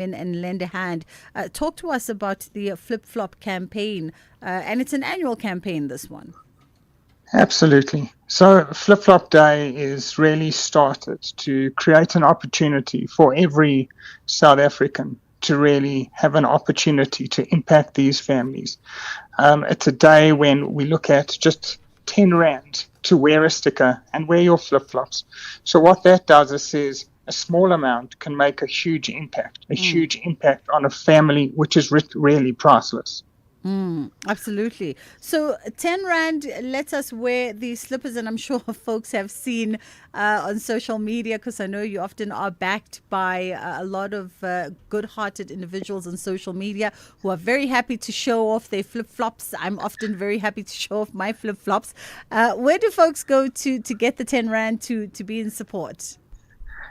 and lend a hand. Talk to us about the Flip Flop campaign, and it's an annual campaign, this one. Absolutely. So Flip Flop Day is really started to create an opportunity for every South African to really have an opportunity to impact these families. It's a day when we look at just 10 Rand to wear a sticker and wear your flip-flops. So what that does is says a small amount can make a huge impact on a family, which is really priceless. Absolutely. So 10 Rand lets us wear these slippers, and I'm sure folks have seen on social media, because I know you often are backed by a lot of good-hearted individuals on social media who are very happy to show off their flip-flops. I'm often very happy to show off my flip-flops. Where do folks go to get the 10 Rand to be in support?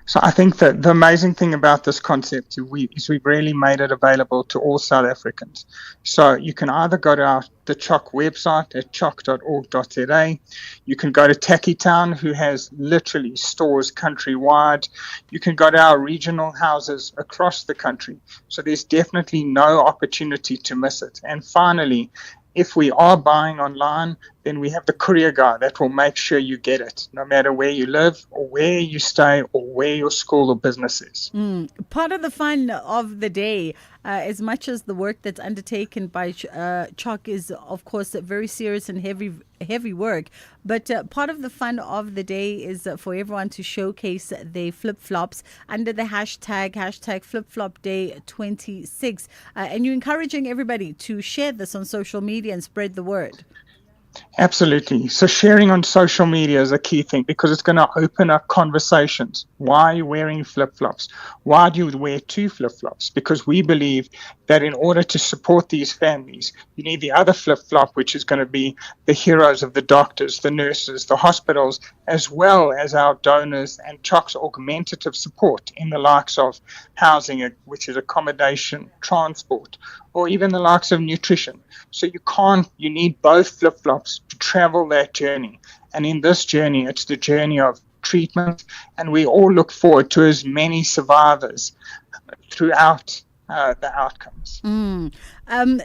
So I think that the amazing thing about this concept is we've really made it available to all South Africans. So you can either go to the CHOC website at choc.org.za. You can go to Tacky Town, who has literally stores countrywide. You can go to our regional houses across the country. So there's definitely no opportunity to miss it. And finally, if we are buying online, then we have the courier guy that will make sure you get it, no matter where you live or where you stay or where your school or business is. Part of the fun of the day, as much as the work that's undertaken by CHOC is, of course, very serious and heavy work, but part of the fun of the day is for everyone to showcase their flip-flops under the hashtag FlipFlopDay26. And you're encouraging everybody to share this on social media and spread the word. Absolutely. So sharing on social media is a key thing because it's going to open up conversations. Why are you wearing flip-flops? Why do you wear two flip-flops? Because we believe that in order to support these families, you need the other flip-flop, which is going to be the heroes of the doctors, the nurses, the hospitals, as well as our donors and CHOC's augmentative support in the likes of housing, which is accommodation, transport, or even the likes of nutrition. So you need both flip-flops to travel that journey. And in this journey, it's the journey of treatment, and we all look forward to as many survivors throughout the outcomes.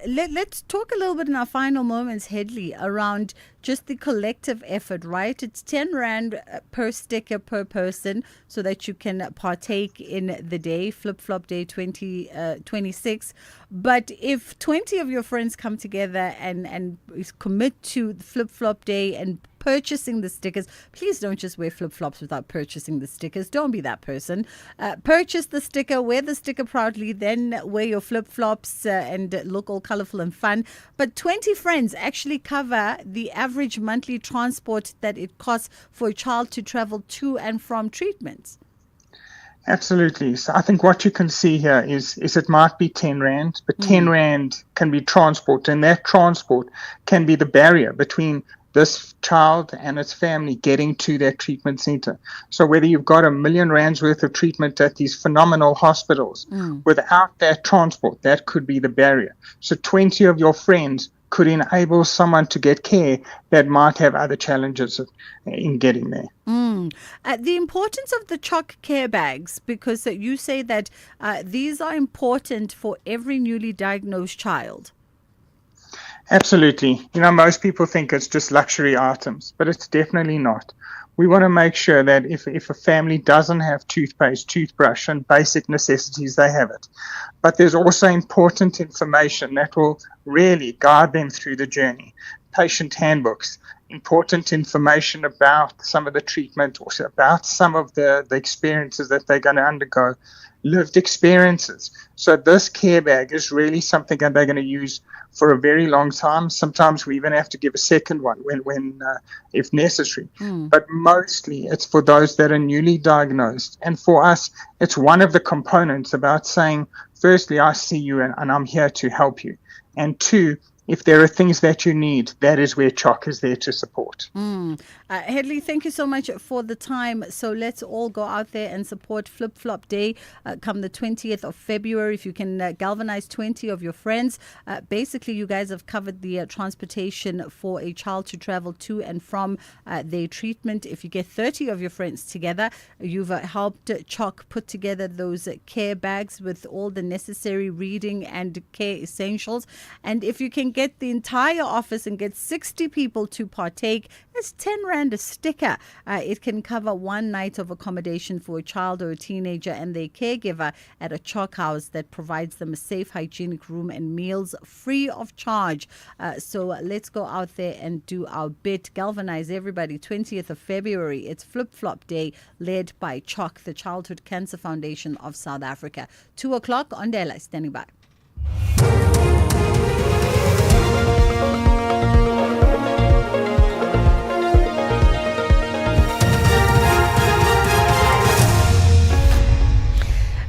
Let's talk a little bit in our final moments, Headley, around just the collective effort, right? It's 10 Rand per sticker per person so that you can partake in the day, Flip Flop Day 2026. But if 20 of your friends come together and commit to the Flip Flop Day and purchasing the stickers, please don't just wear flip-flops without purchasing the stickers. Don't be that person. Purchase the sticker, wear the sticker proudly, then wear your flip-flops and look all colorful and fun. But 20 friends actually cover the average monthly transport that it costs for a child to travel to and from treatments. Absolutely. So I think what you can see here is it might be 10 Rand, but 10 Rand can be transport, and that transport can be the barrier between this child and its family getting to that treatment center. So whether you've got R1 million worth of treatment at these phenomenal hospitals, without that transport, that could be the barrier. So 20 of your friends could enable someone to get care that might have other challenges in getting there. The importance of the CHOC care bags, because you say that these are important for every newly diagnosed child. Absolutely. Most people think it's just luxury items, but it's definitely not. We want to make sure that if a family doesn't have toothpaste, toothbrush, and basic necessities, they have it. But there's also important information that will really guide them through the journey. Patient handbooks, important information about some of the treatment, also about some of the experiences that they're going to undergo, lived experiences. So this care bag is really something that they're going to use for a very long time. Sometimes we even have to give a second one when if necessary. But mostly it's for those that are newly diagnosed. And for us, it's one of the components about saying, firstly, I see you and I'm here to help you. And two, If there are things that you need, that is where CHOC is there to support. Headley, thank you so much for the time. So let's all go out there and support Flip Flop Day come the 20th of February. If you can galvanize 20 of your friends. Basically, you guys have covered the transportation for a child to travel to and from their treatment. If you get 30 of your friends together, you've helped CHOC put together those care bags with all the necessary reading and care essentials. And if you can get the entire office and get 60 people to partake, it's 10 Rand a sticker. It can cover one night of accommodation for a child or a teenager and their caregiver at a CHOC house that provides them a safe, hygienic room and meals free of charge. So let's go out there and do our bit. Galvanize everybody. 20th of February. It's Flip Flop Day, led by CHOC, the Childhood Cancer Foundation of South Africa. 2 o'clock on Daylight. Standing by.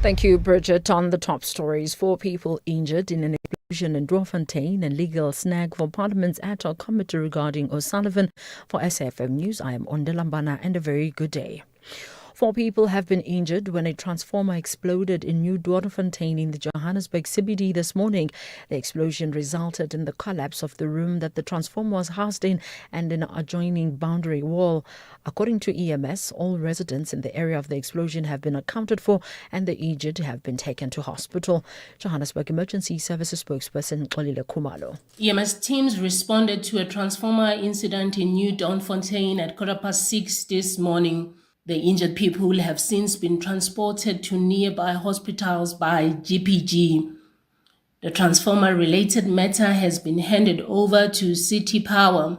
Thank you, Bridget. On the top stories, 4 people injured in an explosion in Dwarfontein and legal snag for Parliament's ad hoc committee regarding O'Sullivan. For SAFM News, I am Ondelambana, and a very good day. 4 people have been injured when a transformer exploded in New Dwarfontein in the Johannesburg CBD this morning. The explosion resulted in the collapse of the room that the transformer was housed in and an adjoining boundary wall. According to EMS, all residents in the area of the explosion have been accounted for and the injured have been taken to hospital. Johannesburg Emergency Services spokesperson Xolile Khumalo. EMS teams responded to a transformer incident in New Dwarfontein at 6:15 this morning. The injured people have since been transported to nearby hospitals by GPG. The transformer-related matter has been handed over to City Power.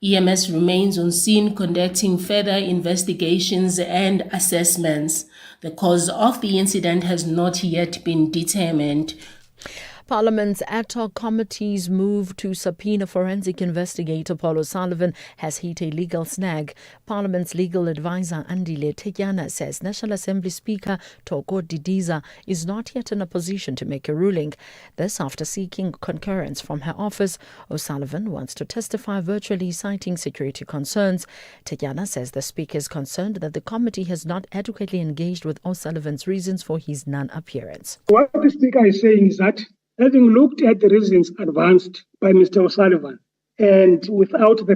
EMS remains on scene conducting further investigations and assessments. The cause of the incident has not yet been determined. Parliament's ad hoc committee's move to subpoena forensic investigator Paul O'Sullivan has hit a legal snag. Parliament's legal advisor Andile Tetyana says National Assembly Speaker Toko Didiza is not yet in a position to make a ruling. This after seeking concurrence from her office. O'Sullivan wants to testify virtually, citing security concerns. Tetyana says the Speaker is concerned that the committee has not adequately engaged with O'Sullivan's reasons for his non-appearance. What the Speaker is saying is that, having looked at the reasons advanced by Mr. O'Sullivan and without the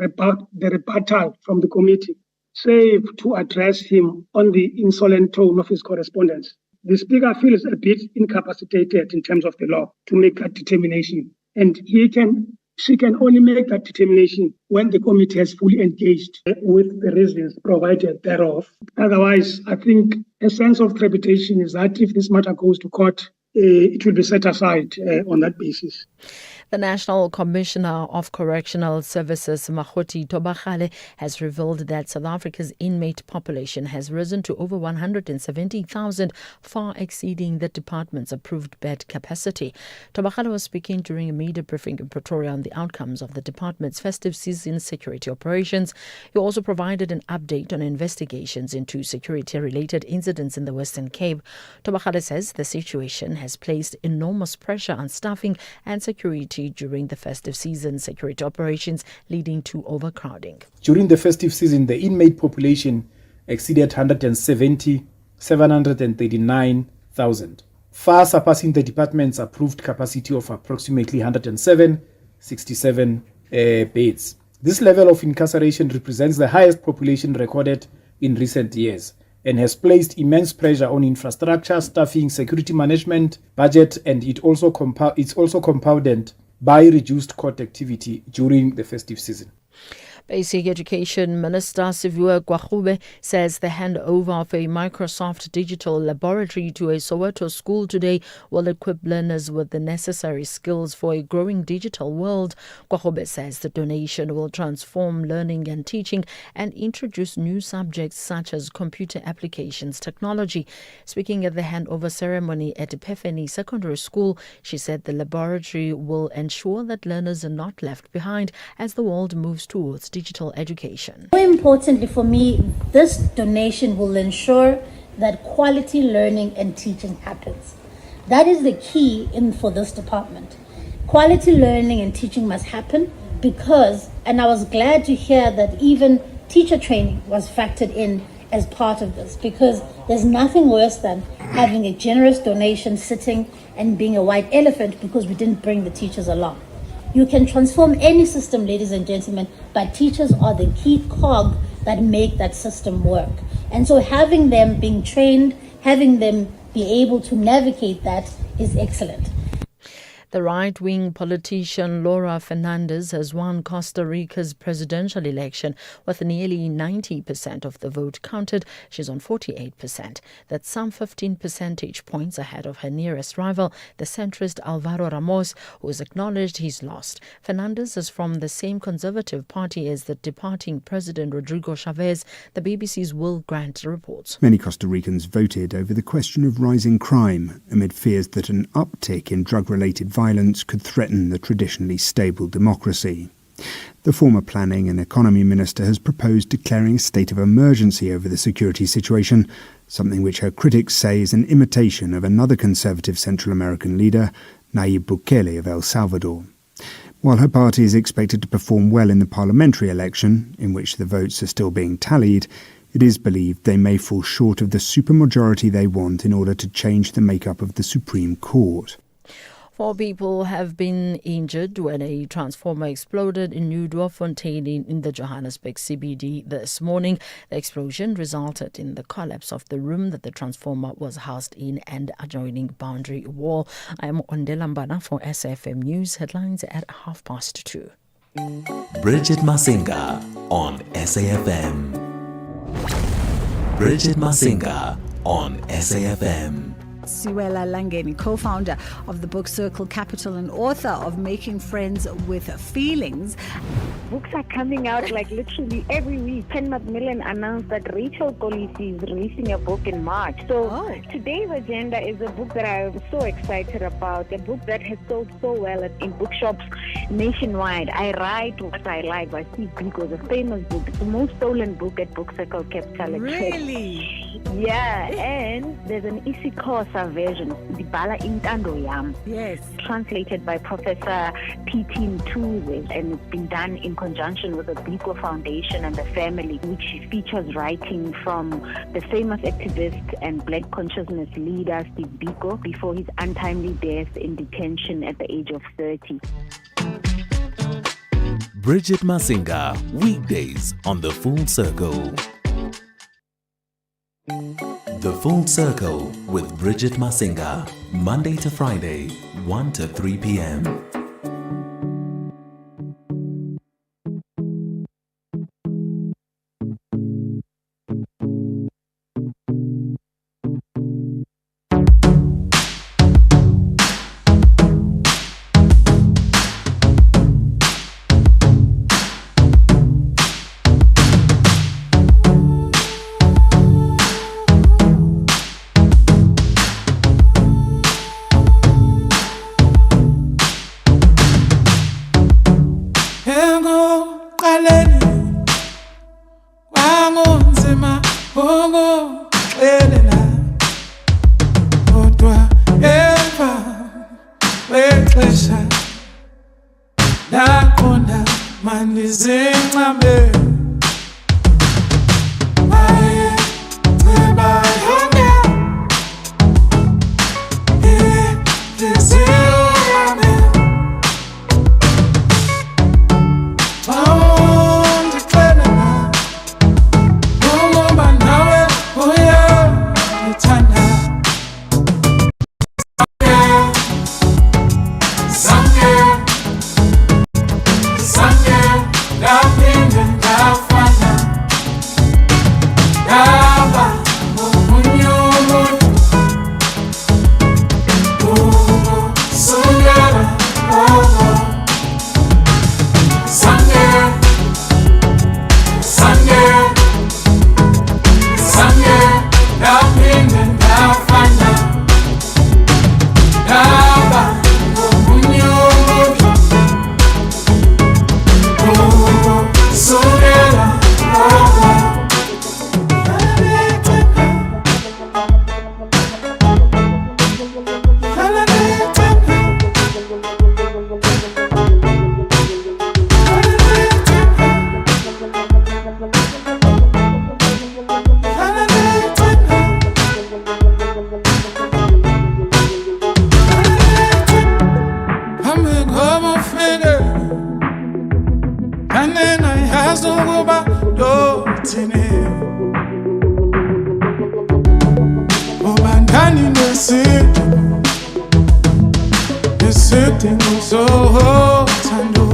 rebuttal from the committee, save to address him on the insolent tone of his correspondence, the Speaker feels a bit incapacitated in terms of the law to make that determination. And she can only make that determination when the committee has fully engaged with the reasons provided thereof. Otherwise, I think a sense of trepidation is that if this matter goes to court, it will be set aside on that basis. The National Commissioner of Correctional Services, Mahoti Tobakale, has revealed that South Africa's inmate population has risen to over 170,000, far exceeding the department's approved bed capacity. Tobakale was speaking during a media briefing in Pretoria on the outcomes of the department's festive season security operations. He also provided an update on investigations into security-related incidents in the Western Cape. Tobakale says the situation has placed enormous pressure on staffing and security during the festive season security operations, leading to overcrowding. During the festive season, the inmate population exceeded 739,000, far surpassing the department's approved capacity of approximately 107,67 beds. This level of incarceration represents the highest population recorded in recent years and has placed immense pressure on infrastructure, staffing, security management, budget, and it's also compounded by reduced court activity during the festive season. Basic Education Minister Sivua Gwachube says the handover of a Microsoft digital laboratory to a Soweto school today will equip learners with the necessary skills for a growing digital world. Gwachube says the donation will transform learning and teaching and introduce new subjects such as computer applications technology. Speaking at the handover ceremony at Epiphany Secondary School, she said the laboratory will ensure that learners are not left behind as the world moves towards digital education. More importantly for me, this donation will ensure that quality learning and teaching happens. That is the key for this department. Quality learning and teaching must happen because, and I was glad to hear that even teacher training was factored in as part of this, because there's nothing worse than having a generous donation sitting and being a white elephant because we didn't bring the teachers along. You can transform any system, ladies and gentlemen, but teachers are the key cog that make that system work. And so having them being trained, having them be able to navigate that is excellent. The right-wing politician Laura Fernandez has won Costa Rica's presidential election with nearly 90% of the vote counted. She's on 48%. That's some 15 percentage points ahead of her nearest rival, the centrist Alvaro Ramos, who has acknowledged he's lost. Fernandez is from the same conservative party as the departing President Rodrigo Chavez, the BBC's Will Grant reports. Many Costa Ricans voted over the question of rising crime amid fears that an uptick in drug-related violence could threaten the traditionally stable democracy. The former Planning and Economy Minister has proposed declaring a state of emergency over the security situation, something which her critics say is an imitation of another conservative Central American leader, Nayib Bukele of El Salvador. While her party is expected to perform well in the parliamentary election, in which the votes are still being tallied, it is believed they may fall short of the supermajority they want in order to change the makeup of the Supreme Court. 4 people have been injured when a transformer exploded in New Dwarffontein in the Johannesburg CBD this morning. The explosion resulted in the collapse of the room that the transformer was housed in and adjoining boundary wall. I am Ondelambana for SFM News. Headlines at 2:30. Bridget Masinga on SAFM. Bridget Masinga on SAFM. Siwela Langeni, co-founder of the book Circle Capital and author of Making Friends with Feelings. Books are coming out like literally every week. Ken Macmillan announced that Rachel Kolisi is releasing a book in March. So today's agenda is a book that I'm so excited about, a book that has sold so well in bookshops nationwide. I write what I like by Steve Biko, the famous book, the most stolen book at Book Circle Capital. Really? Yeah, and there's an isiXhosa version, Dibala Intando Yam. Yes. Translated by Professor P.T. Mtuze, and it's been done in conjunction with the Biko Foundation and the family, which features writing from the famous activist and Black consciousness leader Steve Biko before his untimely death in detention at the age of 30. Bridget Masinga, weekdays on The Full Circle. The Full Circle with Bridget Masinga, Monday to Friday, 1 to 3 p.m. Nothing Sidingo so tando.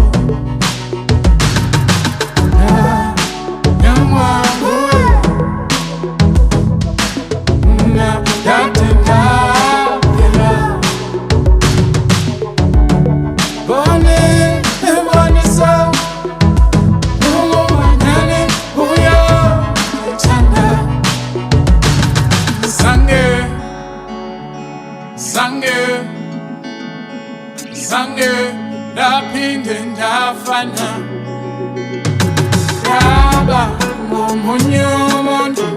Sange ndaphinde ndafana yaba ngomunye umuntu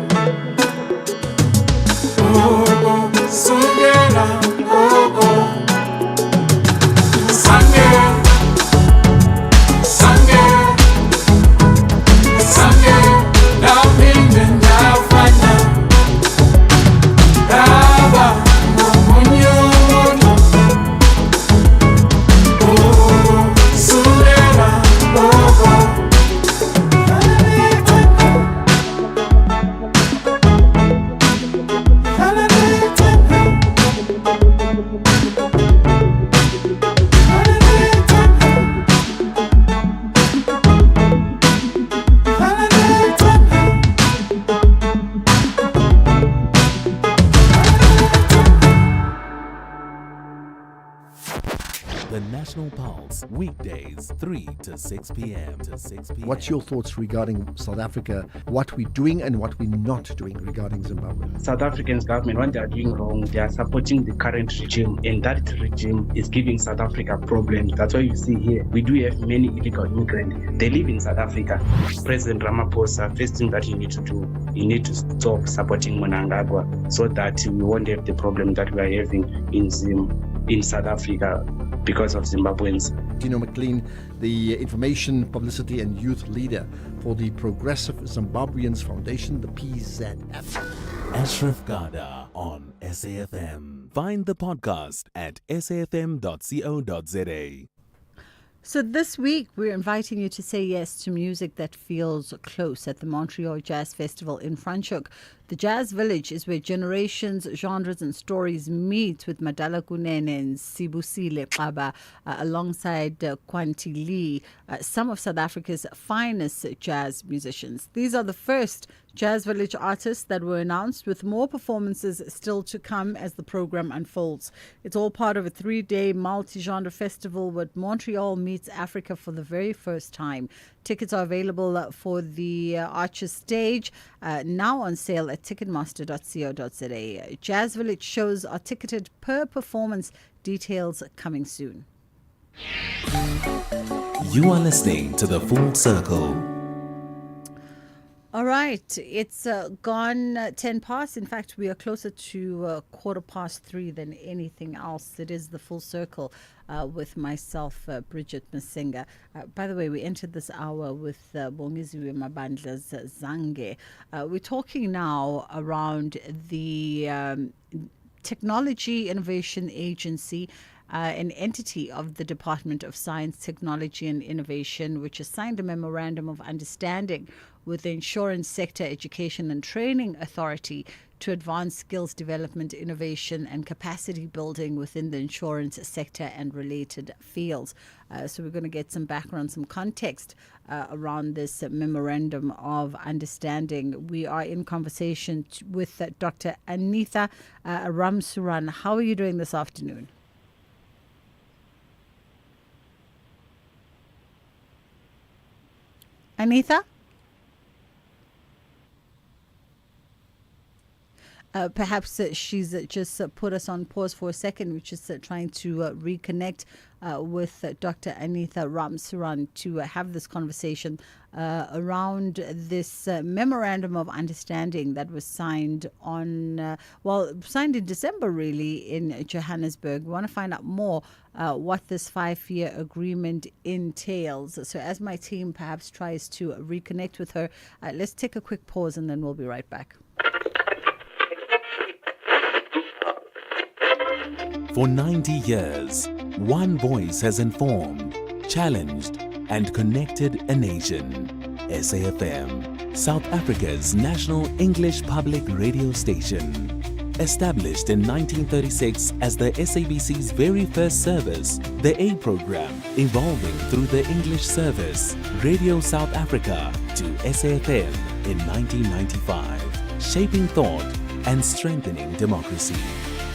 sungela sange ndaphinde ndafana yaba ngomunye umuntu The National Pulse, weekdays 3 to 6 p.m. What's your thoughts regarding South Africa, what we're doing and what we're not doing regarding Zimbabwe? South African government, what they are doing wrong, they are supporting the current regime, and that regime is giving South Africa problems. That's why you see here, we do have many illegal immigrants. They live in South Africa. President Ramaphosa, first thing that you need to do, you need to stop supporting Mnangagwa so that we won't have the problem that we are having in South Africa because of Zimbabweans. Dino McLean, the Information, Publicity and Youth Leader for the Progressive Zimbabweans Foundation, the PZF. Ashraf Garda on SAFM. Find the podcast at safm.co.za. So this week, we're inviting you to say yes to music that feels close at the Montreal Jazz Festival in Franschhoek. The Jazz Village is where generations, genres and stories meet, with Madala Kunene and Sibusile Xaba alongside Kwanti Lee, some of South Africa's finest jazz musicians. These are the first Jazz Village artists that were announced, with more performances still to come as the program unfolds. It's all part of a 3-day multi-genre festival where Montreal meets Africa for the very first time. Tickets are available for the Arches stage, now on sale at ticketmaster.co.za. Jazz Village shows are ticketed per performance. Details coming soon. You are listening to The Full Circle. All right, it's gone 10 past. In fact, we are closer to 3:15 than anything else. It is The Full Circle with myself, Bridget Masinga. By the way, we entered this hour with Bongiziwe Mabandla's Zange. We're talking now around the Technology Innovation Agency, an entity of the Department of Science, Technology and Innovation, which has signed a memorandum of understanding with the Insurance Sector Education and Training Authority to advance skills development, innovation and capacity building within the insurance sector and related fields. So we're going to get some background, some context around this memorandum of understanding. We are in conversation with Dr. Anitha Ramsuran. How are you doing this afternoon? Anitha? Perhaps she's just put us on pause for a second. We're just trying to reconnect with Dr. Anitha Ramsuran to have this conversation around this memorandum of understanding that was signed signed in December, really, in Johannesburg. We want to find out more what this 5-year agreement entails. So as my team perhaps tries to reconnect with her, let's take a quick pause and then we'll be right back. For 90 years, one voice has informed, challenged, and connected a nation. SAFM, South Africa's national English public radio station. Established in 1936 as the SABC's very first service, the A program, evolving through the English service, Radio South Africa to SAFM in 1995, shaping thought and strengthening democracy.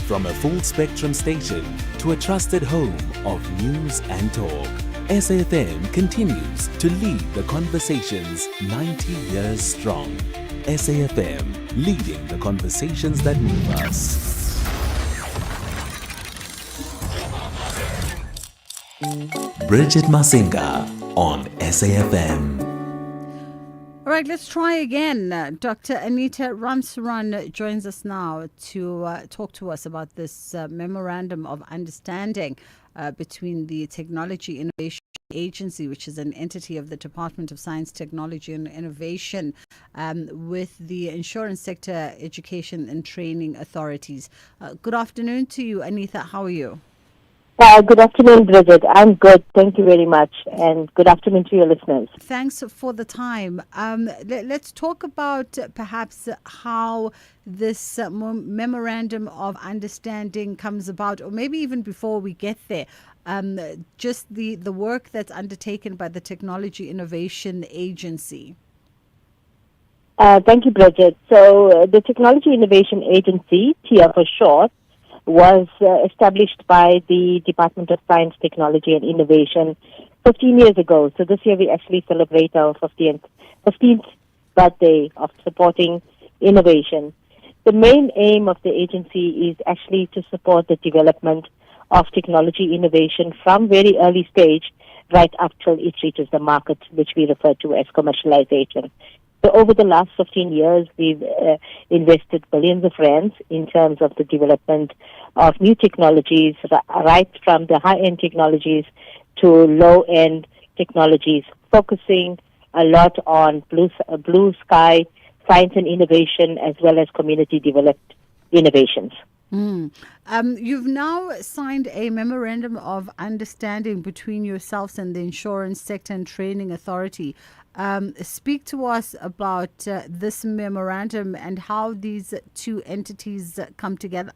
From a full-spectrum station to a trusted home of news and talk, SAFM continues to lead the conversations 90 years strong. SAFM, leading the conversations that move us. Bridget Masinga on SAFM. All right, let's try again. Dr. Anita Ramsaran joins us now to talk to us about this memorandum of understanding between the Technology Innovation Agency, which is an entity of the Department of Science, Technology and Innovation, with the Insurance Sector Education and Training Authorities. Good afternoon to you, Anita. How are you? Good afternoon, Bridget. I'm good. Thank you very much. And good afternoon to your listeners. Thanks for the time. Let's talk about perhaps how this memorandum of understanding comes about, or maybe even before we get there, just the work that's undertaken by the Technology Innovation Agency. Thank you, Bridget. So the Technology Innovation Agency, TIA for short, was established by the Department of Science, Technology and Innovation 15 years ago. So this year we actually celebrate our 15th birthday of supporting innovation. The main aim of the agency is actually to support the development of technology innovation from very early stage right up till it reaches the market, which we refer to as commercialization. So over the last 15 years, we've invested billions of rands in terms of the development of new technologies, right from the high-end technologies to low-end technologies, focusing a lot on blue sky, science and innovation, as well as community-developed innovations. You've now signed a memorandum of understanding between yourselves and the Insurance Sector and Training Authority. Speak to us about this memorandum and how these two entities come together.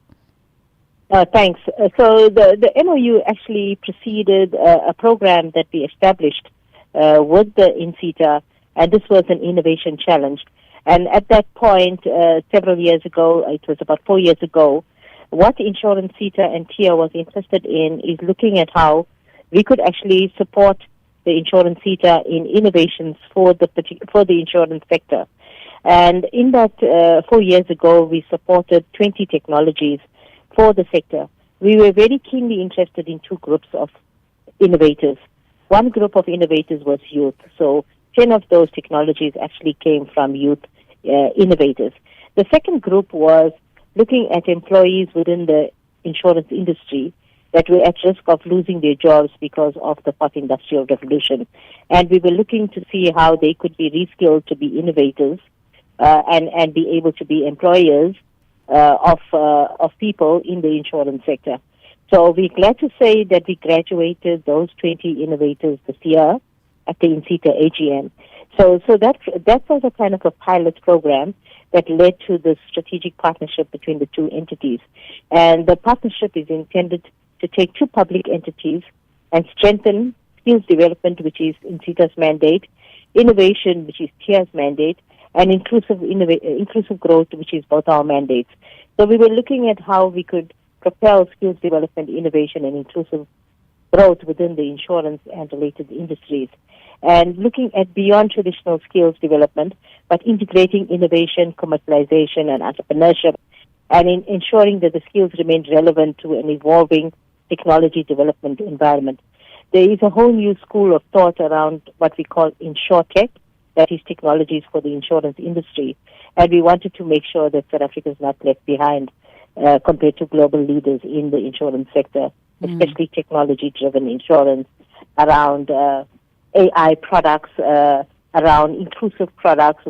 Thanks. So the MOU actually preceded a program that we established with the INSETA, and this was an innovation challenge. And at that point, several years ago, it was about 4 years ago, what Insurance CETA and TIA was interested in is looking at how we could actually support the Insurance CETA in innovations for the insurance sector. And in that 4 years ago, we supported 20 technologies for the sector. We were very keenly interested in two groups of innovators. One group of innovators was youth. So 10 of those technologies actually came from youth innovators. The second group was looking at employees within the insurance industry that were at risk of losing their jobs because of the fourth industrial revolution. And we were looking to see how they could be reskilled to be innovators and be able to be employers of people in the insurance sector. So we're glad to say that we graduated those 20 innovators this year at the INSETA AGM. So that was a kind of a pilot program that led to the strategic partnership between the two entities. And the partnership is intended to take two public entities and strengthen skills development, which is INSETA's mandate, innovation, which is TIA's mandate, and inclusive growth, which is both our mandates. So we were looking at how we could propel skills development, innovation, and inclusive growth within the insurance and related industries, and looking at beyond traditional skills development, but integrating innovation, commercialization, and entrepreneurship, and in ensuring that the skills remain relevant to an evolving technology development environment. There is a whole new school of thought around what we call InsurTech, that is technologies for the insurance industry, and we wanted to make sure that South Africa is not left behind compared to global leaders in the insurance sector, especially technology-driven insurance, around AI products, around inclusive products,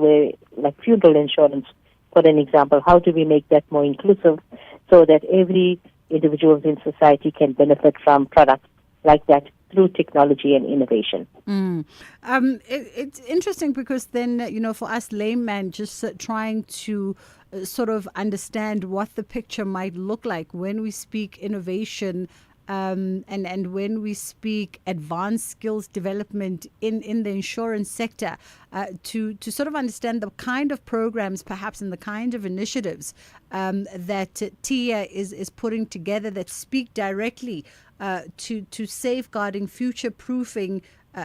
like funeral insurance, for an example. How do we make that more inclusive so that every individual in society can benefit from products like that through technology and innovation. It's interesting because then, for us laymen, just trying to sort of understand what the picture might look like when we speak innovation and when we speak advanced skills development in the insurance sector, to sort of understand the kind of programs perhaps and the kind of initiatives that TIA is putting together that speak directly to safeguarding, future-proofing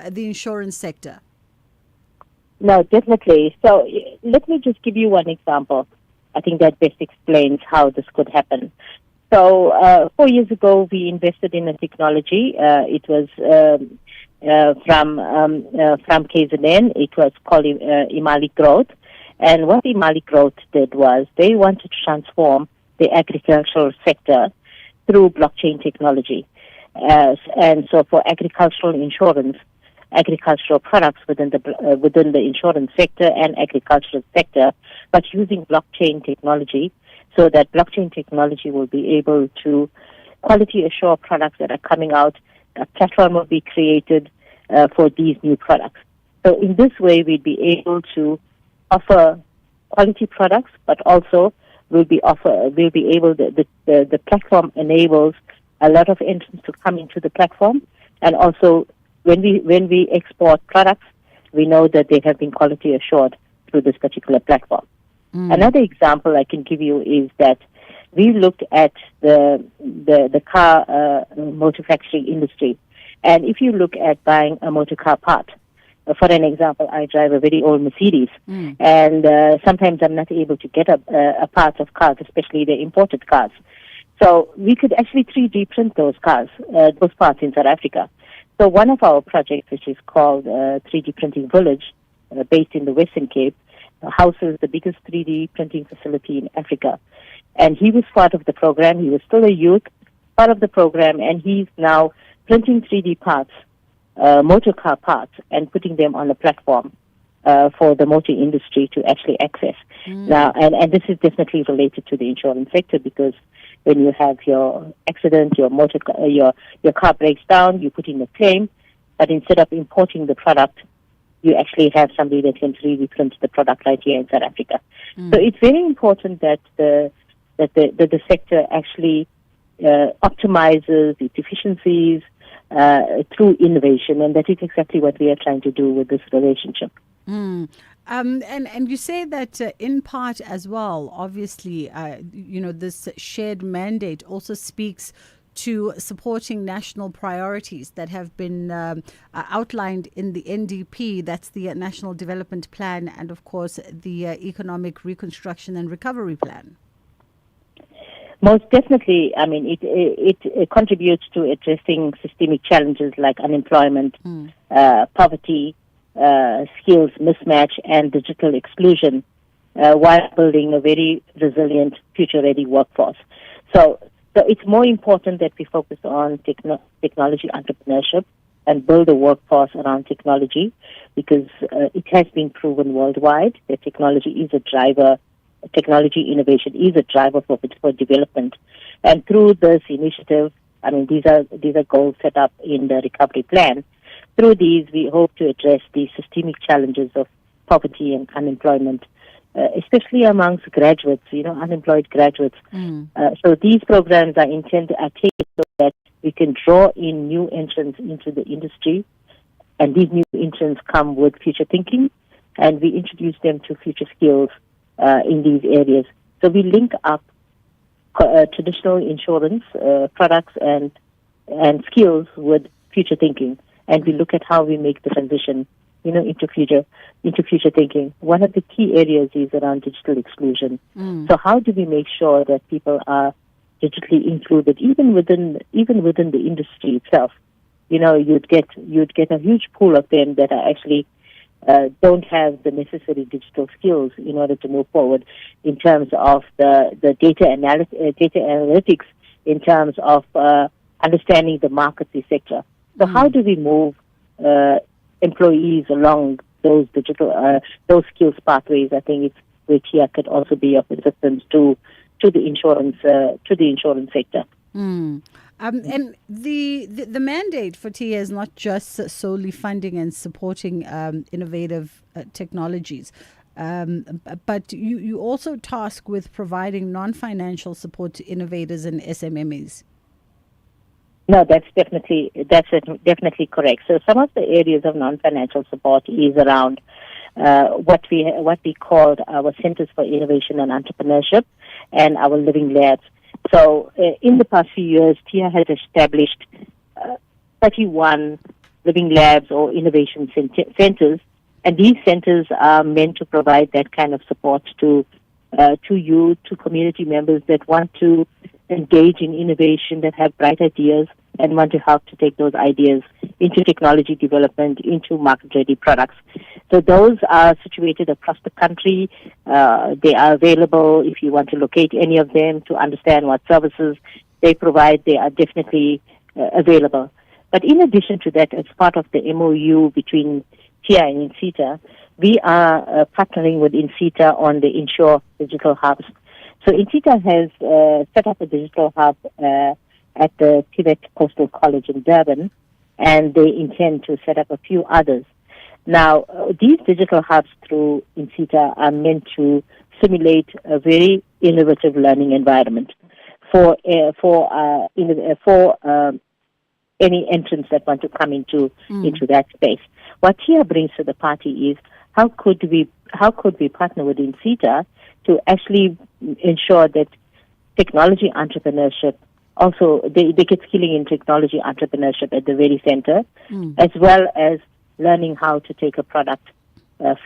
the insurance sector. No, definitely. So let me just give you one example. I think that best explains how this could happen. So 4 years ago, we invested in a technology. It was from KZN. It was called Imali Growth. And what Imali Growth did was they wanted to transform the agricultural sector through blockchain technology. And so for agricultural insurance, agricultural products within the insurance sector and agricultural sector, but using blockchain technology, so that blockchain technology will be able to quality assure products that are coming out. A platform will be created for these new products. So in this way, we'd be able to offer quality products, but also the platform enables a lot of entrants to come into the platform, and also when we export products, we know that they have been quality assured through this particular platform. Another example I can give you is that we looked at the car motor factoring industry, and if you look at buying a motor car part, for an example, I drive a very old Mercedes, and sometimes I'm not able to get a part of cars, especially the imported cars. So we could actually 3D print those cars, those parts in South Africa. So one of our projects, which is called 3D Printing Village, based in the Western Cape, houses the biggest 3D printing facility in Africa. And he was part of the program. He was still a youth, part of the program, and he's now printing 3D parts, motor car parts, and putting them on a platform for the motor industry to actually access. Now, and this is definitely related to the insurance sector, because when you have your accident, your car breaks down, you put in a claim, but instead of importing the product, you actually have somebody that can 3D print the product right here in South Africa. So it's very important that the sector actually optimizes its efficiencies through innovation, and that is exactly what we are trying to do with this relationship. And you say that in part as well, obviously, this shared mandate also speaks to supporting national priorities that have been outlined in the NDP, that's the National Development Plan, and of course the Economic Reconstruction and Recovery Plan. Most definitely. I mean, it contributes to addressing systemic challenges like unemployment, poverty, skills mismatch, and digital exclusion, while building a very resilient, future-ready workforce. So it's more important that we focus on technology entrepreneurship and build a workforce around technology, because it has been proven worldwide that technology innovation is a driver for development. And through this initiative, I mean, these are goals set up in the recovery plan. Through these, we hope to address the systemic challenges of poverty and unemployment, especially amongst graduates, unemployed graduates. So these programs are intended so that we can draw in new entrants into the industry, and these new entrants come with future thinking, and we introduce them to future skills in these areas. So we link up traditional insurance products and skills with future thinking, and we look at how we make the transition, into future thinking. One of the key areas is around digital exclusion. So how do we make sure that people are digitally included, even within the industry itself? You'd get a huge pool of them that are actually don't have the necessary digital skills in order to move forward in terms of the data analytics, in terms of understanding the markets, etc. So how do we move employees along those digital those skills pathways? I think it's where TIA could also be of assistance to the insurance sector. And the mandate for TIA is not just solely funding and supporting innovative technologies, but you also task with providing non-financial support to innovators and SMMEs. No, that's definitely correct. So some of the areas of non-financial support is around what we called our Centers for Innovation and Entrepreneurship and our Living Labs. So in the past few years, TIA has established 31 Living Labs or innovation centers, and these centers are meant to provide that kind of support to youth, to community members that want to engage in innovation, that have bright ideas and want to help to take those ideas into technology development, into market-ready products. So those are situated across the country. They are available if you want to locate any of them to understand what services they provide. They are definitely available. But in addition to that, as part of the MOU between TIA and INSETA, we are partnering with INSETA on the Ensure Digital Hubs. So INSETA has set up a digital hub at the Tibet Coastal College in Durban, and they intend to set up a few others. Now, these digital hubs through INSETA are meant to simulate a very innovative learning environment for any entrants that want to come into that space. What TIA brings to the party is how could we partner with INSETA to actually ensure that technology entrepreneurship, also they get skilling in technology entrepreneurship at the very center, as well as learning how to take a product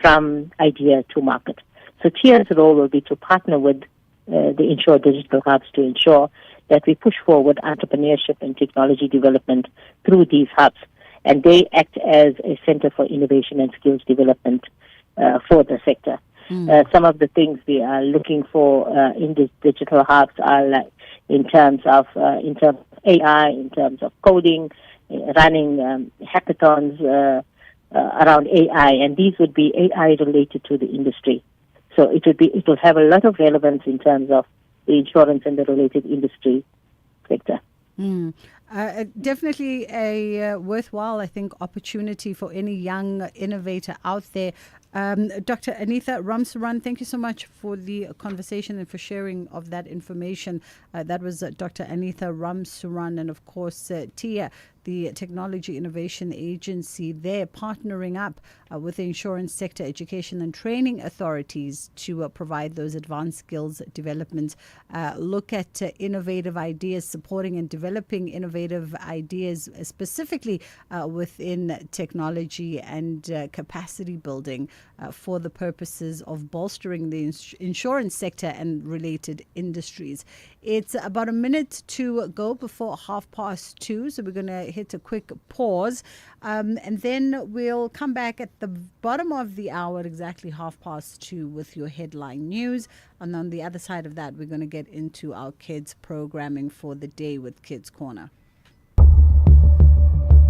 from idea to market. So TIA's role will be to partner with the Ensure Digital Hubs to ensure that we push forward entrepreneurship and technology development through these hubs. And they act as a center for innovation and skills development for the sector. Some of the things we are looking for in these digital hubs are like in terms of AI, in terms of coding, running hackathons around AI, and these would be AI related to the industry. So it will have a lot of relevance in terms of the insurance and the related industry sector. Definitely a worthwhile, I think, opportunity for any young innovator out there. Dr. Anitha Ramsuran, thank you so much for the conversation and for sharing of that information. That was Dr. Anitha Ramsuran, and of course TIA, the Technology Innovation Agency, there partnering up with the insurance sector, education and training authorities to provide those advanced skills development. Look at innovative ideas, supporting and developing innovative ideas specifically within technology and capacity building for the purposes of bolstering the insurance sector and related industries. It's about a minute to go before 2:30, so we're going to hit a quick pause, and then we'll come back at the bottom of the hour, exactly 2:30, with your headline news. And on the other side of that, we're going to get into our kids programming for the day with Kids Corner.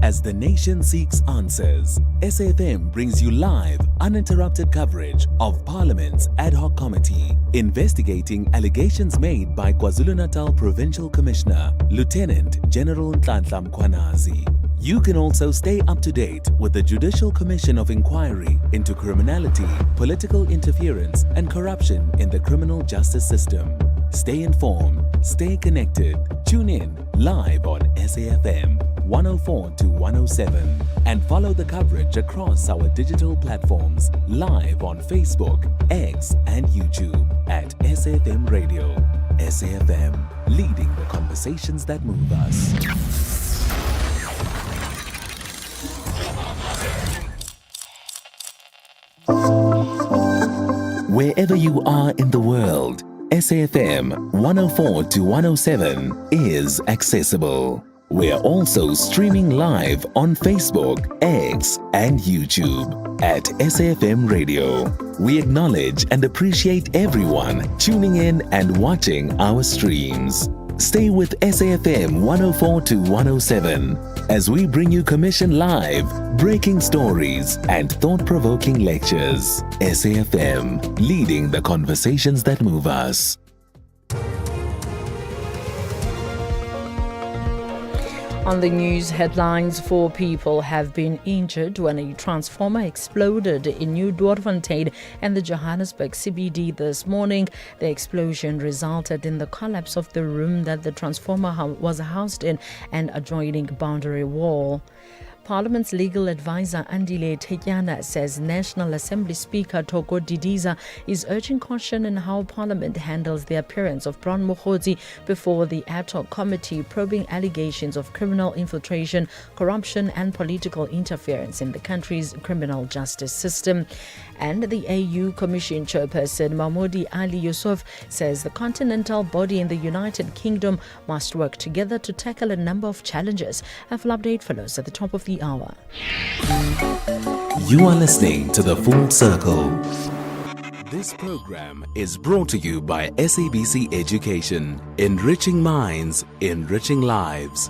As the nation seeks answers, SAFM brings you live, uninterrupted coverage of Parliament's Ad Hoc Committee investigating allegations made by KwaZulu-Natal Provincial Commissioner, Lieutenant General Nhlanhla Mkhwanazi. You can also stay up to date with the Judicial Commission of Inquiry into criminality, political interference, and corruption in the criminal justice system. Stay informed, stay connected. Tune in live on SAFM 104 to 107 and follow the coverage across our digital platforms live on Facebook, X, and YouTube at SAFM Radio. SAFM, leading the conversations that move us. Wherever you are in the world, SAFM 104 to 107 is accessible. We're also streaming live on Facebook, X, and YouTube at SAFM Radio. We acknowledge and appreciate everyone tuning in and watching our streams. Stay with SAFM 104 to 107 as we bring you Commission Live, breaking stories, and thought-provoking lectures. SAFM, leading the conversations that move us. On the news headlines, 4 people have been injured when a transformer exploded in New Doornfontein and the Johannesburg CBD this morning. The explosion resulted in the collapse of the room that the transformer was housed in and adjoining boundary wall. Parliament's legal advisor Andile Tetyana says National Assembly Speaker Thoko Didiza is urging caution in how Parliament handles the appearance of Bron Mokgotsi before the ad hoc committee probing allegations of criminal infiltration, corruption and political interference in the country's criminal justice system. And the AU Commission chairperson Mahmoudi Ali Yusuf says the continental body in the United Kingdom must work together to tackle a number of challenges. A full update follows at the top of the hour. You are listening to The Full Circle. This program is brought to you by SABC Education, enriching minds, enriching lives.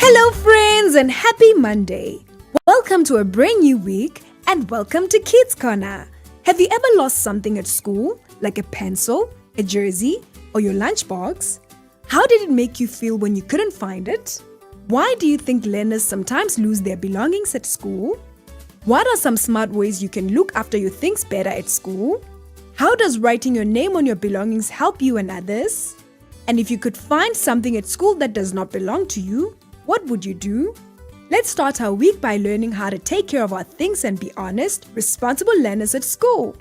Hello friends and happy Monday. Welcome to a brand new week and welcome to Kids Corner. Have you ever lost something at school, like a pencil, a jersey, or your lunchbox? How did it make you feel when you couldn't find it? Why do you think learners sometimes lose their belongings at school? What are some smart ways you can look after your things better at school? How does writing your name on your belongings help you and others? And if you could find something at school that does not belong to you, what would you do? Let's start our week by learning how to take care of our things and be honest, responsible learners at school.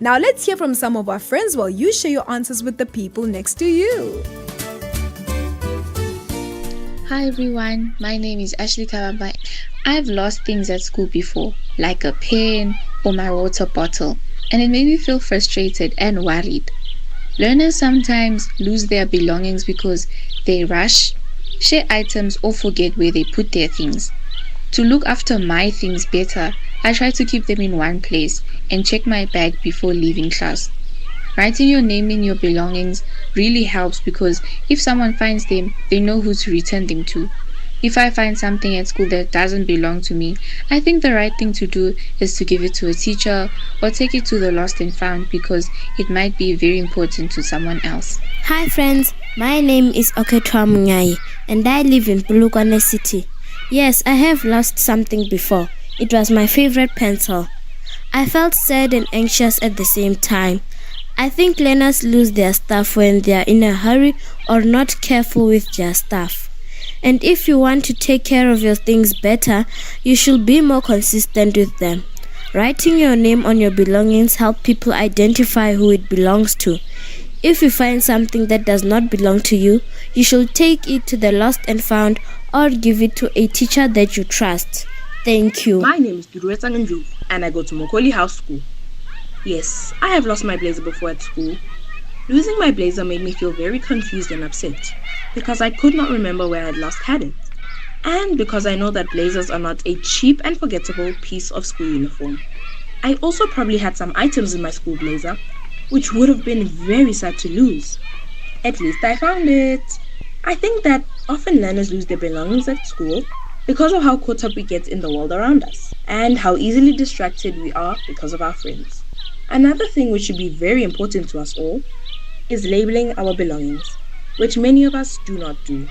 Now let's hear from some of our friends while you share your answers with the people next to you. Hi everyone, my name is Ashley Kabamba. I've lost things at school before, like a pen or my water bottle, and it made me feel frustrated and worried. Learners sometimes lose their belongings because they rush, share items or forget where they put their things. To look after my things better, I try to keep them in one place and check my bag before leaving class. Writing your name in your belongings really helps because if someone finds them, they know who to return them to. If I find something at school that doesn't belong to me, I think the right thing to do is to give it to a teacher or take it to the lost and found because it might be very important to someone else. Hi friends, my name is Oketwa Munyai and I live in Bulugwane City. Yes, I have lost something before. It was my favorite pencil. I felt sad and anxious at the same time. I think learners lose their stuff when they are in a hurry or not careful with their stuff. And if you want to take care of your things better, you should be more consistent with them. Writing your name on your belongings helps people identify who it belongs to. If you find something that does not belong to you, you should take it to the lost and found or give it to a teacher that you trust. Thank you. My name is Durueta Nju and I go to Mokoli House School. Yes, I have lost my blazer before at school. Losing my blazer made me feel very confused and upset because I could not remember where I last had it. And because I know that blazers are not a cheap and forgettable piece of school uniform. I also probably had some items in my school blazer which would have been very sad to lose. At least I found it. I think that often learners lose their belongings at school because of how caught up we get in the world around us and how easily distracted we are because of our friends. Another thing which should be very important to us all is labeling our belongings, which many of us do not do.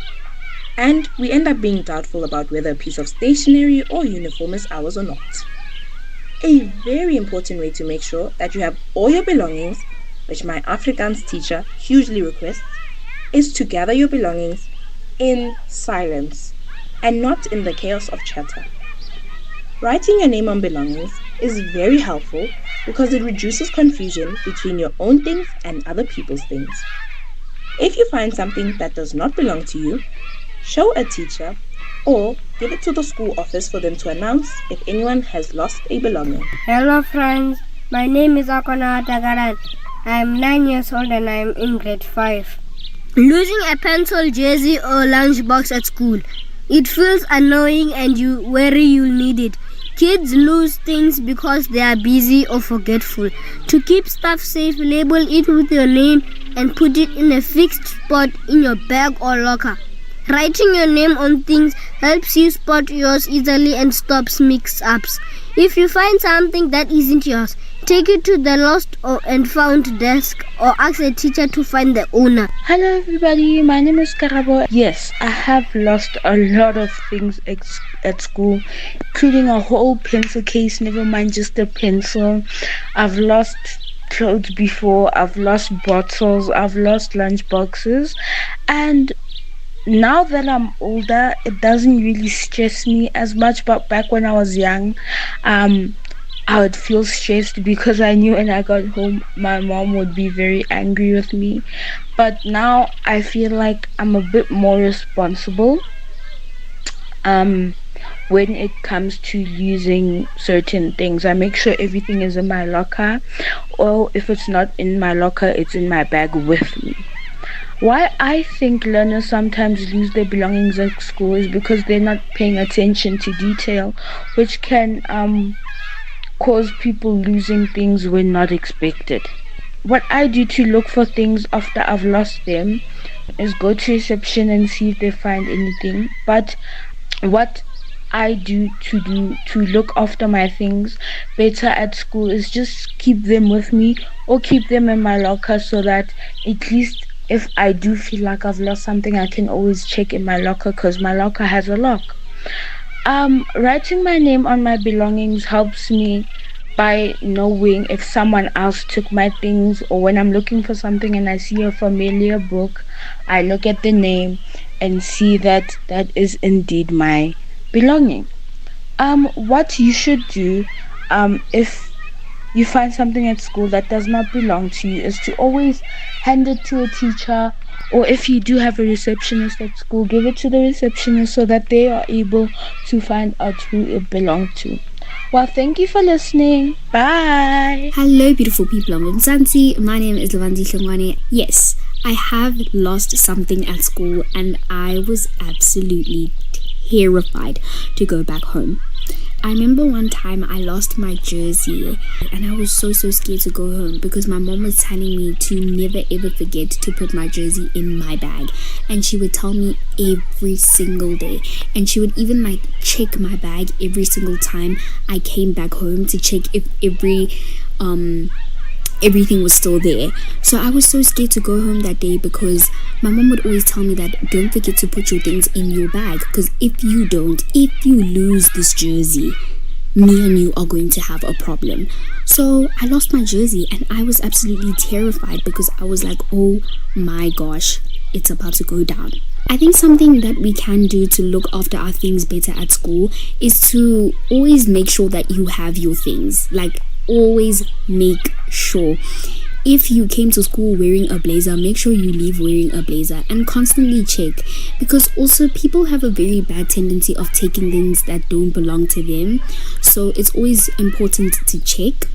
And we end up being doubtful about whether a piece of stationery or uniform is ours or not. A very important way to make sure that you have all your belongings, which my Afrikaans teacher hugely requests, is to gather your belongings in silence and not in the chaos of chatter. Writing your name on belongings is very helpful because it reduces confusion between your own things and other people's things. If you find something that does not belong to you, show a teacher or give it to the school office for them to announce if anyone has lost a belonging. Hello friends, my name is Akona Tagaran. I am 9 years old and I am in grade 5. Losing a pencil, jersey or lunchbox at school. It feels annoying and you worry you'll need it. Kids lose things because they are busy or forgetful. To keep stuff safe, label it with your name and put it in a fixed spot in your bag or locker. Writing your name on things helps you spot yours easily and stops mix-ups. If you find something that isn't yours, Take it to the lost and found desk or ask a teacher to find the owner. Hello everybody, my name is Karabo. Yes, I have lost a lot of things at school, including a whole pencil case, never mind just a pencil. I've lost clothes before, I've lost bottles, I've lost lunch boxes, and now that I'm older, it doesn't really stress me as much. But back when I was young, I would feel stressed because I knew when I got home, my mom would be very angry with me. But now I feel like I'm a bit more responsible when it comes to losing certain things. I make sure everything is in my locker, or if it's not in my locker, it's in my bag with me. Why I think learners sometimes lose their belongings at school is because they're not paying attention to detail, which can cause people losing things when not expected. What I do to look for things after I've lost them is go to reception and see if they find anything. But what I do to look after my things better at school is just keep them with me or keep them in my locker, so that at least if I do feel like I've lost something, I can always check in my locker, because my locker has a lock. Writing my name on my belongings helps me by knowing if someone else took my things, or when I'm looking for something and I see a familiar book, I look at the name and see that that is indeed my belonging. What you should do if you find something at school that does not belong to you is to always hand it to a teacher, or if you do have a receptionist at school, give it to the receptionist so that they are able to find out who it belonged to. Well, thank you for listening. Bye. Hello, beautiful people of Mzansi. My name is Lwandi Hlongwane. Yes, I have lost something at school, and I was absolutely terrified to go back home. I remember one time I lost my jersey, and I was so scared to go home because my mom was telling me to never ever forget to put my jersey in my bag, and she would tell me every single day, and she would even check my bag every single time I came back home to check if everything was still there. So I was so scared to go home that day because my mom would always tell me that don't forget to put your things in your bag, because if you lose this jersey, me and you are going to have a problem. So I lost my jersey, and I was absolutely terrified because I was like, oh my gosh, it's about to go down. I think something that we can do to look after our things better at school is to always make sure that you have your things. Always make sure. If you came to school wearing a blazer, make sure you leave wearing a blazer, and constantly check, because also people have a very bad tendency of taking things that don't belong to them. So it's always important to check.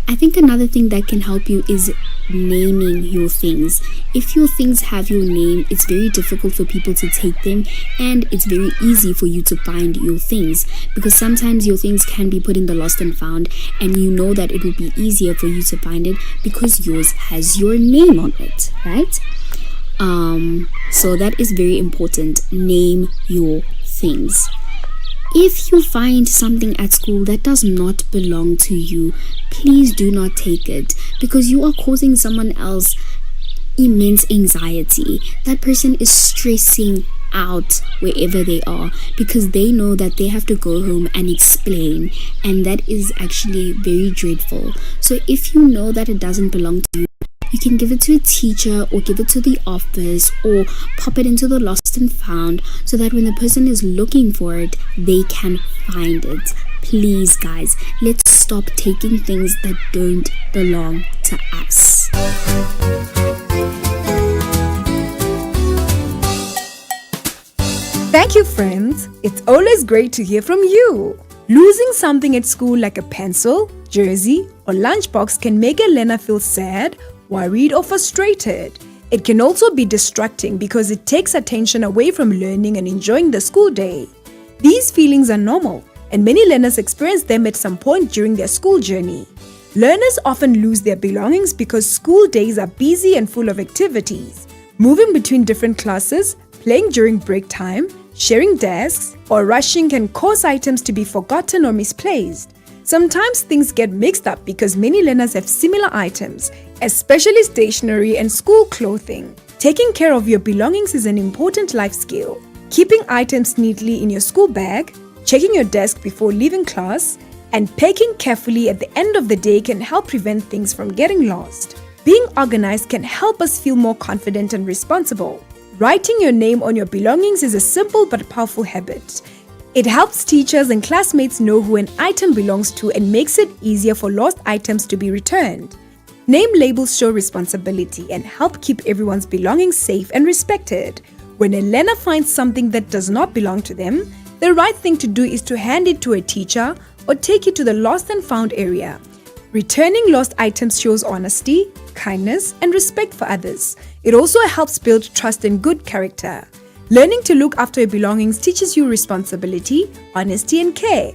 I think another thing that can help you is naming your things. If your things have your name, it's very difficult for people to take them, and it's very easy for you to find your things, because sometimes your things can be put in the lost and found, and you know that it will be easier for you to find it because yours has your name on it, right? So that is very important. Name your things. If you find something at school that does not belong to you, please do not take it, because you are causing someone else immense anxiety. That person is stressing out wherever they are because they know that they have to go home and explain, and that is actually very dreadful. So if you know that it doesn't belong to you, you can give it to a teacher or give it to the office or pop it into the lost and found, so that when the person is looking for it, they can find it. Please, guys, let's stop taking things that don't belong to us. Thank you, friends. It's always great to hear from you. Losing something at school like a pencil, jersey, or lunchbox can make a learner feel sad, worried, or frustrated. It can also be distracting because it takes attention away from learning and enjoying the school day. These feelings are normal, and many learners experience them at some point during their school journey. Learners often lose their belongings because school days are busy and full of activities. Moving between different classes, playing during break time, sharing desks, or rushing can cause items to be forgotten or misplaced. Sometimes things get mixed up because many learners have similar items, especially stationery and school clothing. Taking care of your belongings is an important life skill. Keeping items neatly in your school bag, checking your desk before leaving class, and packing carefully at the end of the day can help prevent things from getting lost. Being organized can help us feel more confident and responsible. Writing your name on your belongings is a simple but powerful habit. It helps teachers and classmates know who an item belongs to and makes it easier for lost items to be returned. Name labels show responsibility and help keep everyone's belongings safe and respected. When a learner finds something that does not belong to them, the right thing to do is to hand it to a teacher or take it to the lost and found area. Returning lost items shows honesty, kindness, and respect for others. It also helps build trust and good character. Learning to look after your belongings teaches you responsibility, honesty, and care.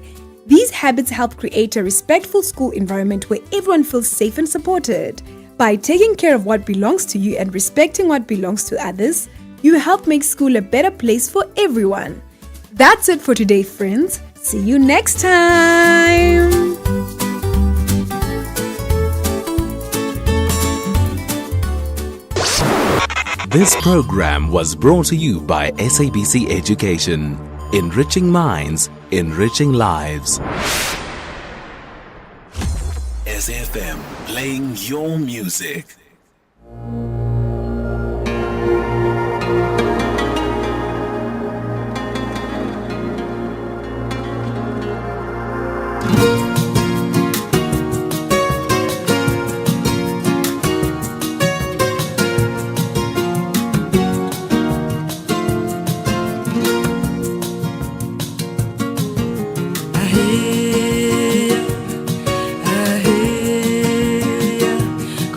These habits help create a respectful school environment where everyone feels safe and supported. By taking care of what belongs to you and respecting what belongs to others, you help make school a better place for everyone. That's it for today, friends. See you next time. This program was brought to you by SABC Education, enriching minds, enriching lives. SAFM, playing your music.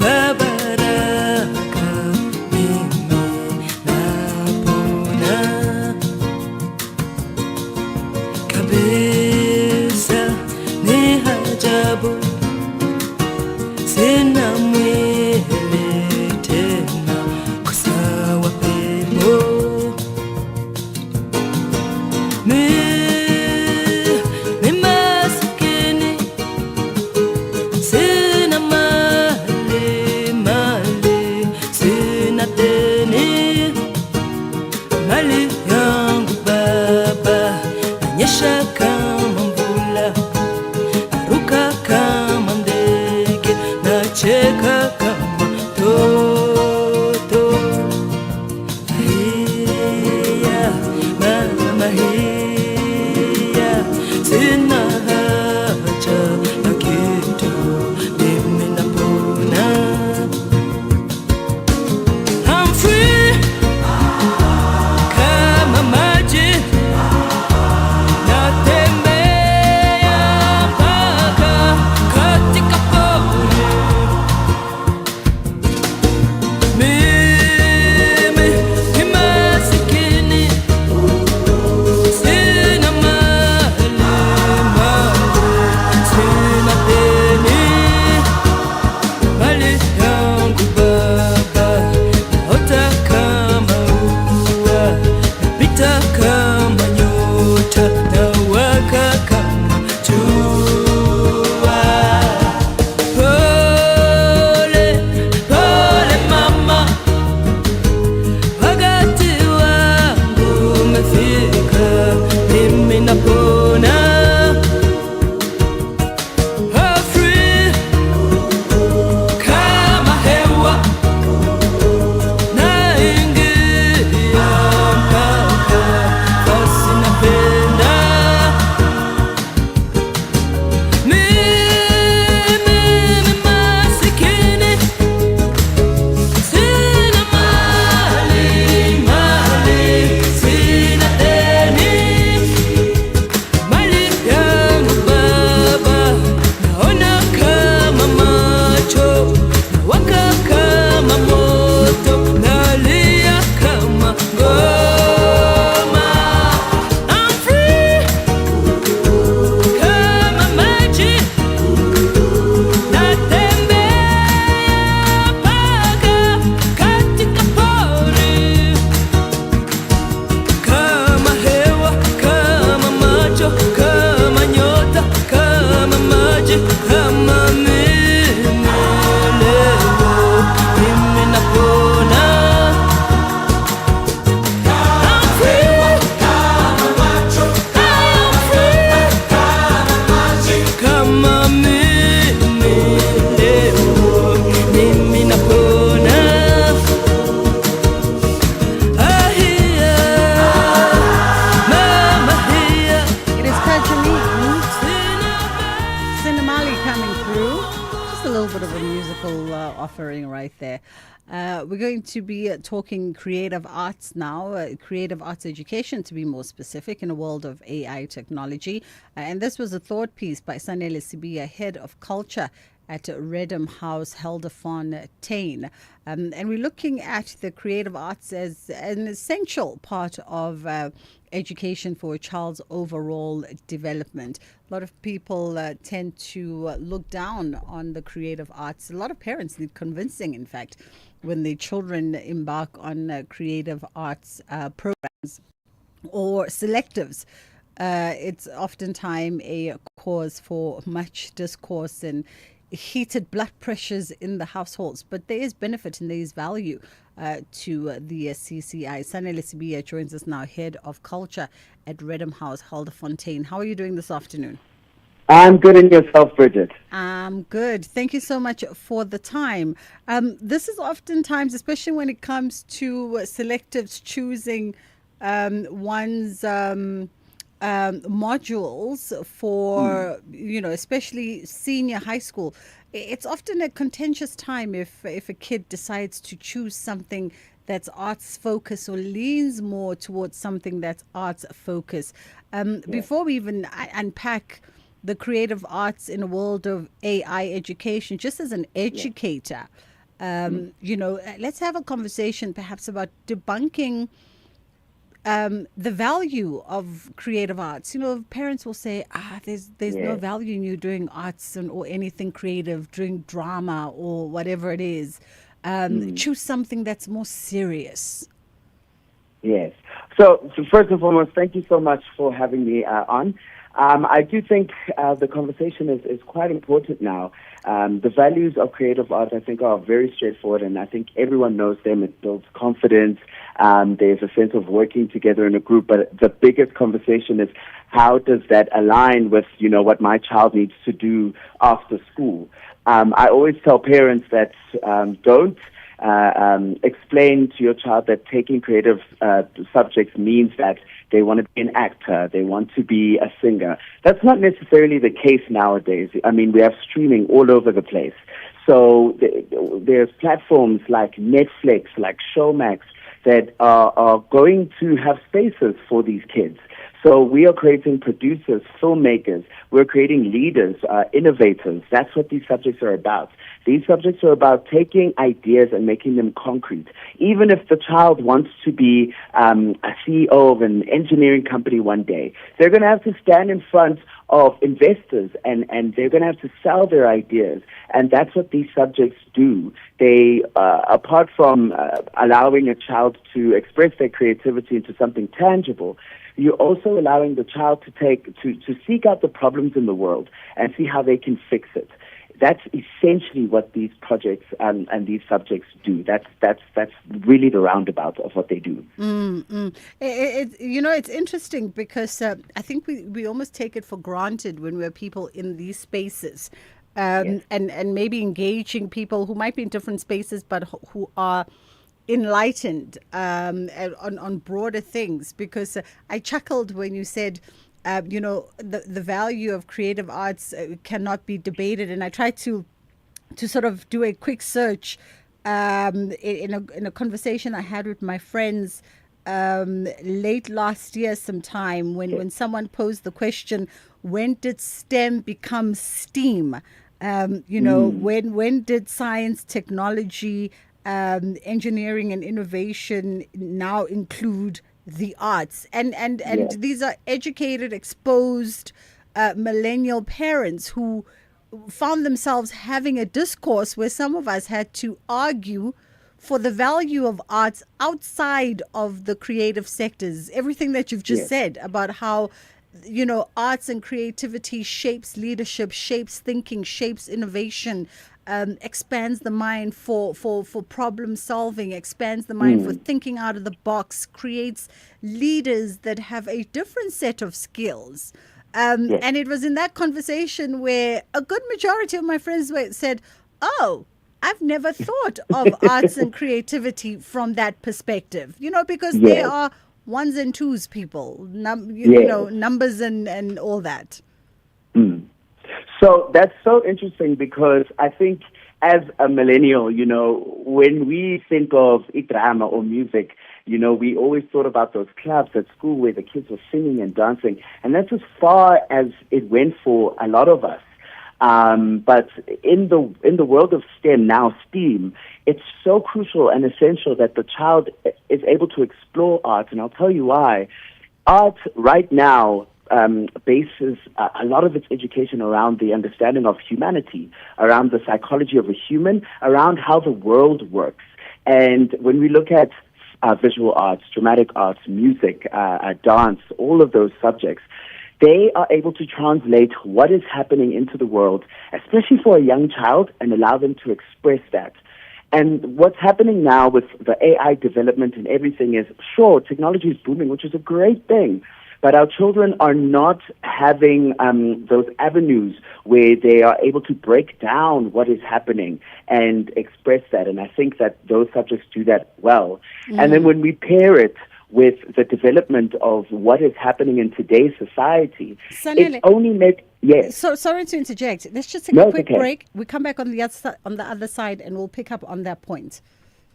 Kwaba We're going to be talking creative arts now, creative arts education to be more specific in a world of AI technology. And this was a thought piece by Sanele Sibiya, Head of Culture at Redham House, Helderfontein. And we're looking at the creative arts as an essential part of education for a child's overall development. A lot of people tend to look down on the creative arts. A lot of parents need convincing, in fact, when their children embark on creative arts programs or selectives. It's oftentimes a cause for much discourse and heated blood pressures in the households, but there is benefit and there is value to the CCI. Sanele Sibiya joins us now, Head of Culture at Redham House, Helderfontein. How are you doing this afternoon? I'm good, and yourself, Bridget? I'm good. Thank you so much for the time. This is oftentimes, especially when it comes to selectives choosing one's modules for, especially senior high school. It's often a contentious time if a kid decides to choose something that's arts focused or leans more towards something that's arts focused. Before we even unpack the creative arts in a world of AI education, just as an educator, let's have a conversation perhaps about debunking the value of creative arts. Parents will say, there's no value in you doing arts or anything creative, doing drama or whatever it is. Choose something that's more serious. Yes. So first and foremost, thank you so much for having me on. I do think the conversation is quite important now. The values of creative art, I think, are very straightforward, and I think everyone knows them. It builds confidence. There's a sense of working together in a group. But the biggest conversation is, how does that align with, what my child needs to do after school? I always tell parents that don't explain to your child that taking creative subjects means that they want to be an actor, they want to be a singer. That's not necessarily the case nowadays. I mean, we have streaming all over the place. So there's platforms like Netflix, like Showmax, that are going to have spaces for these kids. So we are creating producers, filmmakers. We're creating leaders, innovators. That's what these subjects are about. These subjects are about taking ideas and making them concrete. Even if the child wants to be a CEO of an engineering company one day, they're going to have to stand in front of investors and they're going to have to sell their ideas. And that's what these subjects do. They, apart from allowing a child to express their creativity into something tangible, you're also allowing the child to seek out the problems in the world and see how they can fix it. That's essentially what these projects and these subjects do. That's really the roundabout of what they do. It's interesting because I think we almost take it for granted when we're people in these spaces, and maybe engaging people who might be in different spaces but who are enlightened on broader things. Because I chuckled when you said, the value of creative arts cannot be debated, and I tried to sort of do a quick search in a conversation I had with my friends late last year sometime when someone posed the question, when did STEM become STEAM? When did science, technology, engineering and innovation now include the arts? And these are educated, exposed millennial parents who found themselves having a discourse where some of us had to argue for the value of arts outside of the creative sectors. Everything that you've just said about how arts and creativity shapes leadership, shapes thinking, shapes innovation, expands the mind for problem solving, expands the mind for thinking out of the box, creates leaders that have a different set of skills. And it was in that conversation where a good majority of my friends said, oh, I've never thought of arts and creativity from that perspective, because there are ones and twos people, numbers and all that. So that's so interesting because I think as a millennial, when we think of drama or music, we always thought about those clubs at school where the kids were singing and dancing, and that's as far as it went for a lot of us. But in the world of STEM now, STEAM, it's so crucial and essential that the child is able to explore art, and I'll tell you why. Art right now bases a lot of its education around the understanding of humanity, around the psychology of a human, around how the world works. And when we look at visual arts, dramatic arts, music, dance, all of those subjects, they are able to translate what is happening into the world, especially for a young child, and allow them to express that. And what's happening now with the AI development and everything is, sure, technology is booming, which is a great thing, but our children are not having those avenues where they are able to break down what is happening and express that. And I think that those subjects do that well. And then when we pair it with the development of what is happening in today's society, Sanele, it only makes... Yes. So sorry to interject. Let's just take a quick break. We come back on the other side, and we'll pick up on that point.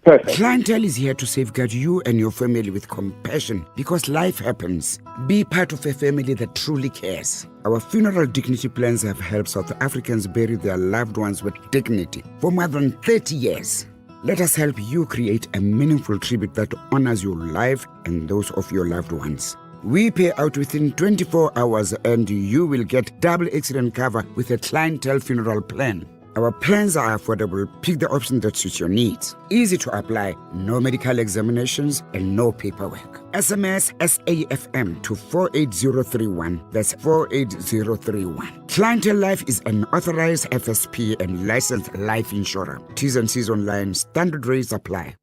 Perfect. Clientele is here to safeguard you and your family with compassion because life happens. Be part of a family that truly cares. Our funeral dignity plans have helped South Africans bury their loved ones with dignity for more than 30 years. Let us help you create a meaningful tribute that honors your life and those of your loved ones. We pay out within 24 hours and you will get double accident cover with a clientele funeral plan. Our plans are affordable. Pick the option that suits your needs. Easy to apply, no medical examinations and no paperwork. SMS SAFM to 48031. That's 48031. Clientele Life is an authorized FSP and licensed life insurer. T's and C's online. Standard rates apply.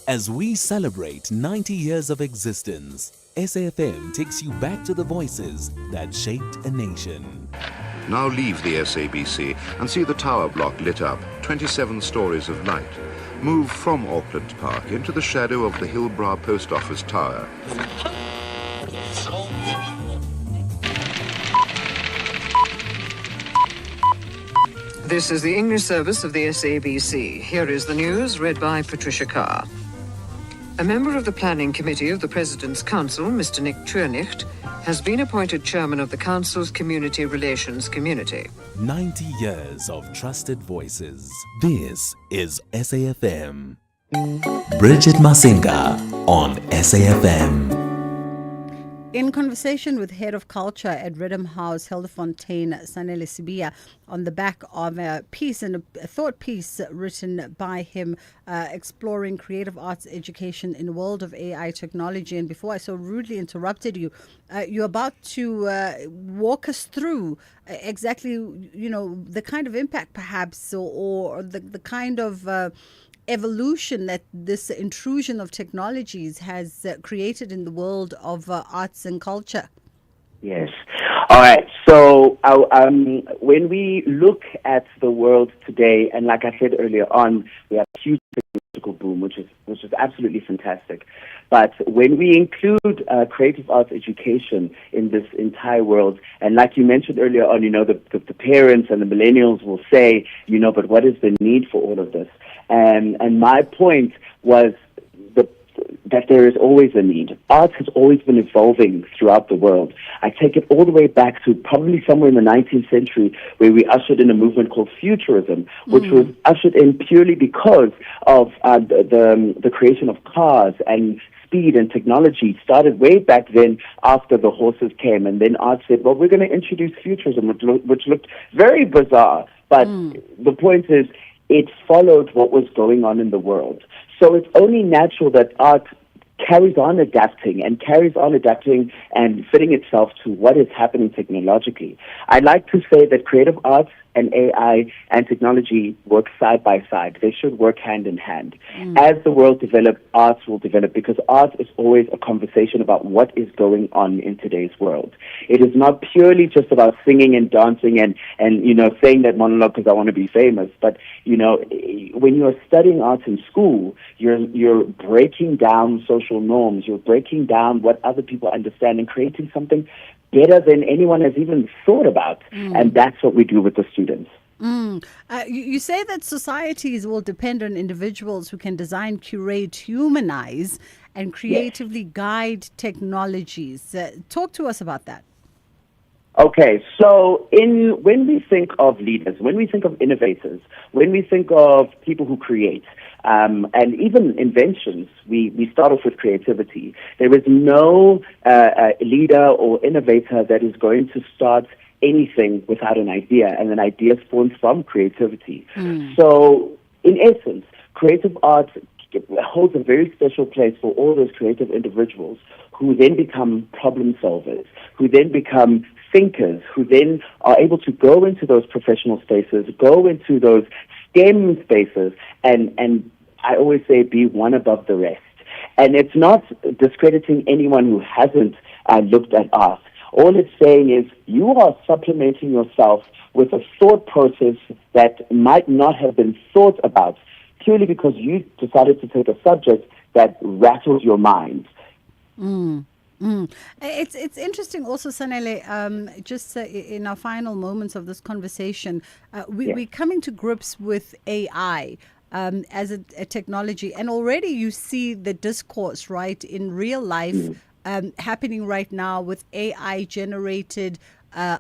As we celebrate 90 years of existence, SAFM takes you back to the voices that shaped a nation. Now leave the SABC and see the tower block lit up, 27 stories of light. Move from Auckland Park into the shadow of the Hillbrow Post Office Tower. This is the English service of the SABC. Here is the news read by Patricia Carr. A member of the Planning Committee of the President's Council, Mr. Nick Turnich, has been appointed chairman of the Council's Community Relations Community. 90 years of trusted voices. This is SAFM. Bridget Masinga on SAFM. In conversation with Head of Culture at Rhythm House, Hildefontein Sanele Sibiya, on the back of a piece and a thought piece written by him exploring creative arts education in the world of AI technology. And before I so rudely interrupted you, you're about to walk us through exactly, the kind of impact perhaps or the kind of evolution that this intrusion of technologies has created in the world of arts and culture. Yes. All right. So when we look at the world today, and like I said earlier on, we have a huge technological boom, which is absolutely fantastic. But when we include creative arts education in this entire world, and like you mentioned earlier on, the parents and the millennials will say, but what is the need for all of this? And my point was that there is always a need. Art has always been evolving throughout the world. I take it all the way back to probably somewhere in the 19th century where we ushered in a movement called Futurism, which was ushered in purely because of the creation of cars, and speed and technology started way back then after the horses came. And then art said, well, we're going to introduce Futurism, which looked very bizarre. But the point is, it followed what was going on in the world. So it's only natural that art carries on adapting and fitting itself to what is happening technologically. I'd like to say that creative arts and AI and technology work side by side. They should work hand in hand. As the world develops, arts will develop, because art is always a conversation about what is going on in today's world. It is not purely just about singing and dancing and saying that monologue because I want to be famous. But, when you're studying arts in school, you're breaking down social norms. You're breaking down what other people understand and creating something better than anyone has even thought about. And that's what we do with the students. You say that societies will depend on individuals who can design, curate, humanize, and creatively guide technologies. Talk to us about that. Okay, so when we think of leaders, when we think of innovators, when we think of people who create, and even inventions, we start off with creativity. There is no leader or innovator that is going to start anything without an idea, and an idea spawns from creativity. So, in essence, creative art holds a very special place for all those creative individuals who then become problem solvers, who then become thinkers, who then are able to go into those professional spaces, go into those STEM spaces, and I always say be one above the rest. And it's not discrediting anyone who hasn't looked at art. All it's saying is you are supplementing yourself with a thought process that might not have been thought about purely because you decided to take a subject that rattles your mind. It's interesting also, Sanele, just in our final moments of this conversation, we're coming to grips with AI. As a technology, and already you see the discourse, right, in real life happening right now with AI generated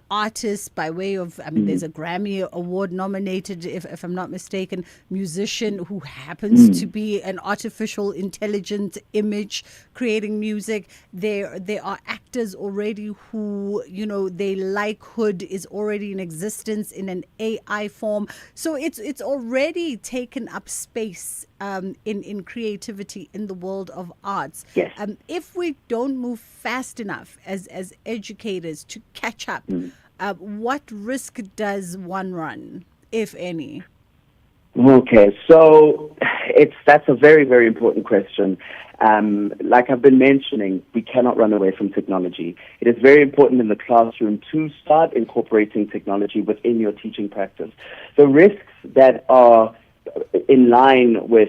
artists by way of, there's a Grammy Award nominated, if I'm not mistaken, musician who happens to be an artificial intelligent image creating music. There are actors already who, their likehood is already in existence in an AI form. So it's already taken up space in creativity in the world of arts. Yes. If we don't move fast enough as educators to catch up, what risk does one run, if any? Okay, so that's a very, very important question. Like I've been mentioning, we cannot run away from technology. It is very important in the classroom to start incorporating technology within your teaching practice. The risks that are in line with,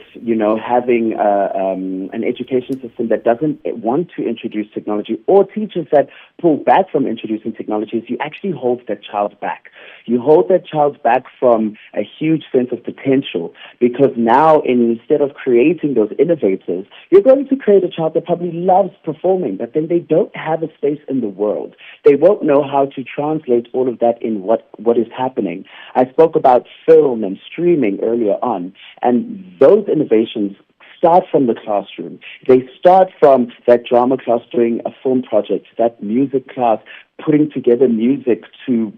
having an education system that doesn't want to introduce technology, or teachers that pull back from introducing technology, is you actually hold that child back. You hold that child back from a huge sense of potential, because now instead of creating those innovators, you're going to create a child that probably loves performing, but then they don't have a space in the world. They won't know how to translate all of that in what is happening. I spoke about film and streaming earlier on, and those innovations start from the classroom. They start from that drama class doing a film project, that music class putting together music to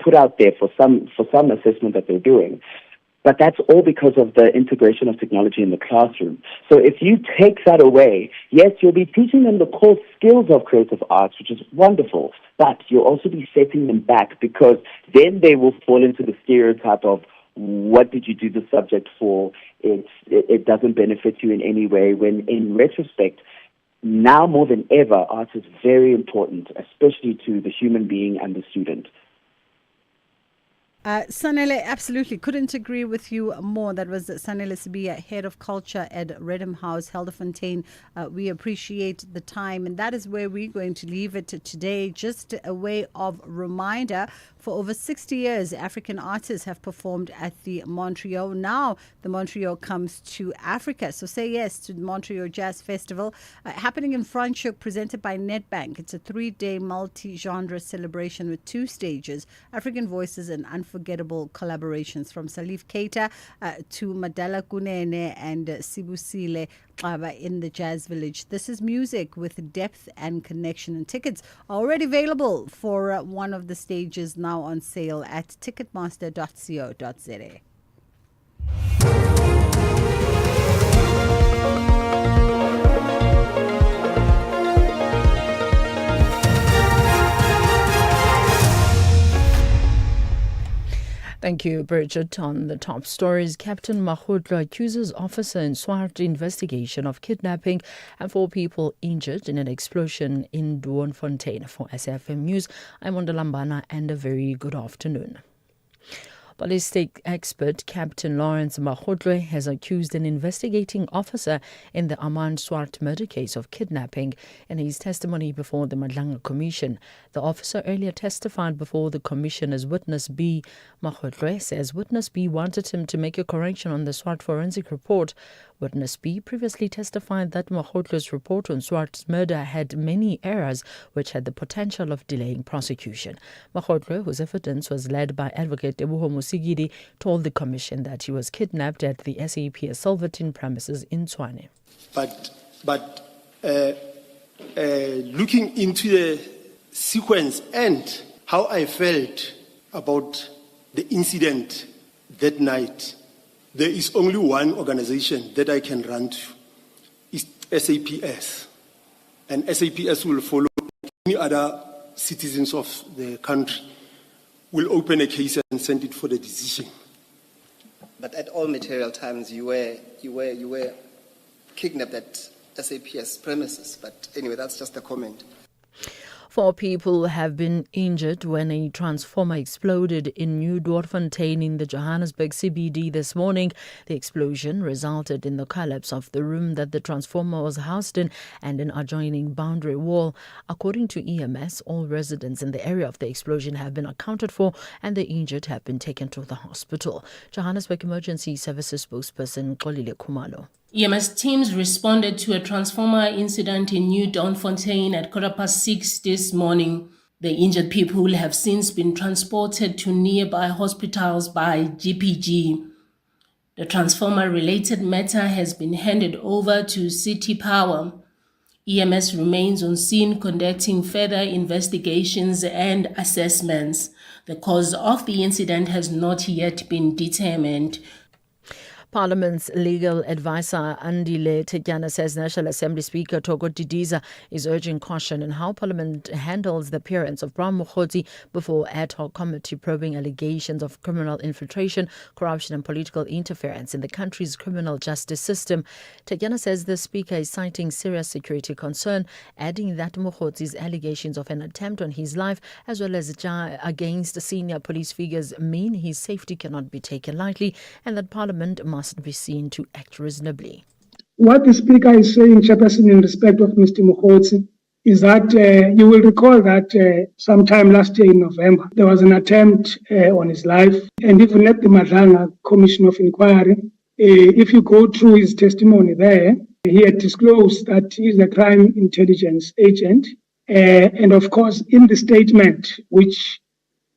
put out there for some assessment that they're doing. But that's all because of the integration of technology in the classroom. So if you take that away, yes, you'll be teaching them the core skills of creative arts, which is wonderful, but you'll also be setting them back, because then they will fall into the stereotype of, what did you do the subject for? It doesn't benefit you in any way, when in retrospect, now more than ever, art is very important, especially to the human being and the student. Sanele, absolutely. Couldn't agree with you more. That was Sanele Sibiya, Head of Culture at Rhythm House, Helderfontein. We appreciate the time, and that is where we're going to leave it today. Just a way of reminder, for over 60 years, African artists have performed at the Montreal. Now, the Montreal comes to Africa. So say yes to the Montreal Jazz Festival, happening in Franschhoek, presented by Nedbank. It's a 3-day multi-genre celebration with 2 stages, African voices and unforgettable collaborations, from Salif Keita to Madala Kunene and Sibusile Xaba in the Jazz Village. This is music with depth and connection, and tickets are already available for one of the stages, now on sale at ticketmaster.co.za. Thank you, Bridget. On the top stories, Captain Mahudra accuses officer in Swart investigation of kidnapping and 4 people injured in an explosion in Doornfontein. For SFM News, I'm Ondalambana, and a very good afternoon. Ballistic expert Captain Lawrence Mahotlo has accused an investigating officer in the Aman Swart murder case of kidnapping in his testimony before the Madlanga Commission. The officer earlier testified before the commission as Witness B. Mahotlo says Witness B wanted him to make a correction on the Swart forensic report. Witness B previously testified that Mahotlo's report on Swart's murder had many errors which had the potential of delaying prosecution. Mahotlo, whose evidence was led by Advocate Ebuho Musigiri, told the commission that he was kidnapped at the SAPS Silverton premises in Tshwane. But looking into the sequence and how I felt about the incident that night, there is only one organization that I can run to. It's SAPS. And SAPS will follow any other citizens of the country, will open a case and send it for the decision. But at all material times, you were kidnapped at SAPS premises. But anyway, that's just a comment. 4 people have been injured when a transformer exploded in New Doornfontein in the Johannesburg CBD this morning. The explosion resulted in the collapse of the room that the transformer was housed in and an adjoining boundary wall. According to EMS, all residents in the area of the explosion have been accounted for and the injured have been taken to the hospital. Johannesburg Emergency Services spokesperson Xolile Khumalo. EMS teams responded to a transformer incident in New Doornfontein at 6:15 this morning. The injured people have since been transported to nearby hospitals by GPG. The transformer-related matter has been handed over to City Power. EMS remains on scene conducting further investigations and assessments. The cause of the incident has not yet been determined. Parliament's legal advisor Andile Tetyana says National Assembly Speaker Togo Didiza is urging caution in how Parliament handles the appearance of Bram Mokgotsi before ad hoc committee probing allegations of criminal infiltration, corruption and political interference in the country's criminal justice system. Tetyana says the Speaker is citing serious security concern, adding that Mokgotsi's allegations of an attempt on his life as well as against senior police figures mean his safety cannot be taken lightly and that Parliament must be seen to act reasonably. What the Speaker is saying, Chairperson, in respect of Mr. Mokgotsi, is that you will recall that sometime last year in November, there was an attempt on his life, and even at the Madlanga Commission of Inquiry, if you go through his testimony there, he had disclosed that he is a crime intelligence agent, and of course, in the statement, which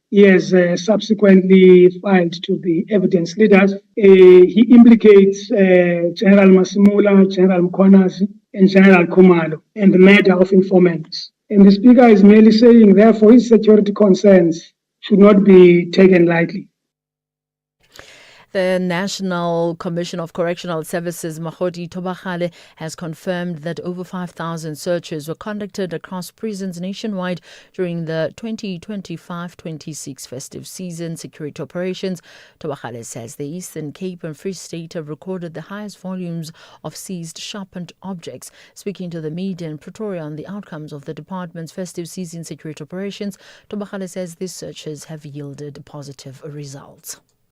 he has subsequently filed to the evidence leaders. He implicates General Masimula, General Mkhwanazi, and General Khumalo in the matter of informants. And the Speaker is merely saying, therefore, his security concerns should not be taken lightly. The National Commission of Correctional Services, Mahodi Tobachale, has confirmed that over 5,000 searches were conducted across prisons nationwide during the 2025-26 festive season security operations. Tobachale says the Eastern Cape and Free State have recorded the highest volumes of seized sharpened objects. Speaking to the media in Pretoria on the outcomes of the department's festive season security operations, Tobachale says these searches have yielded positive results.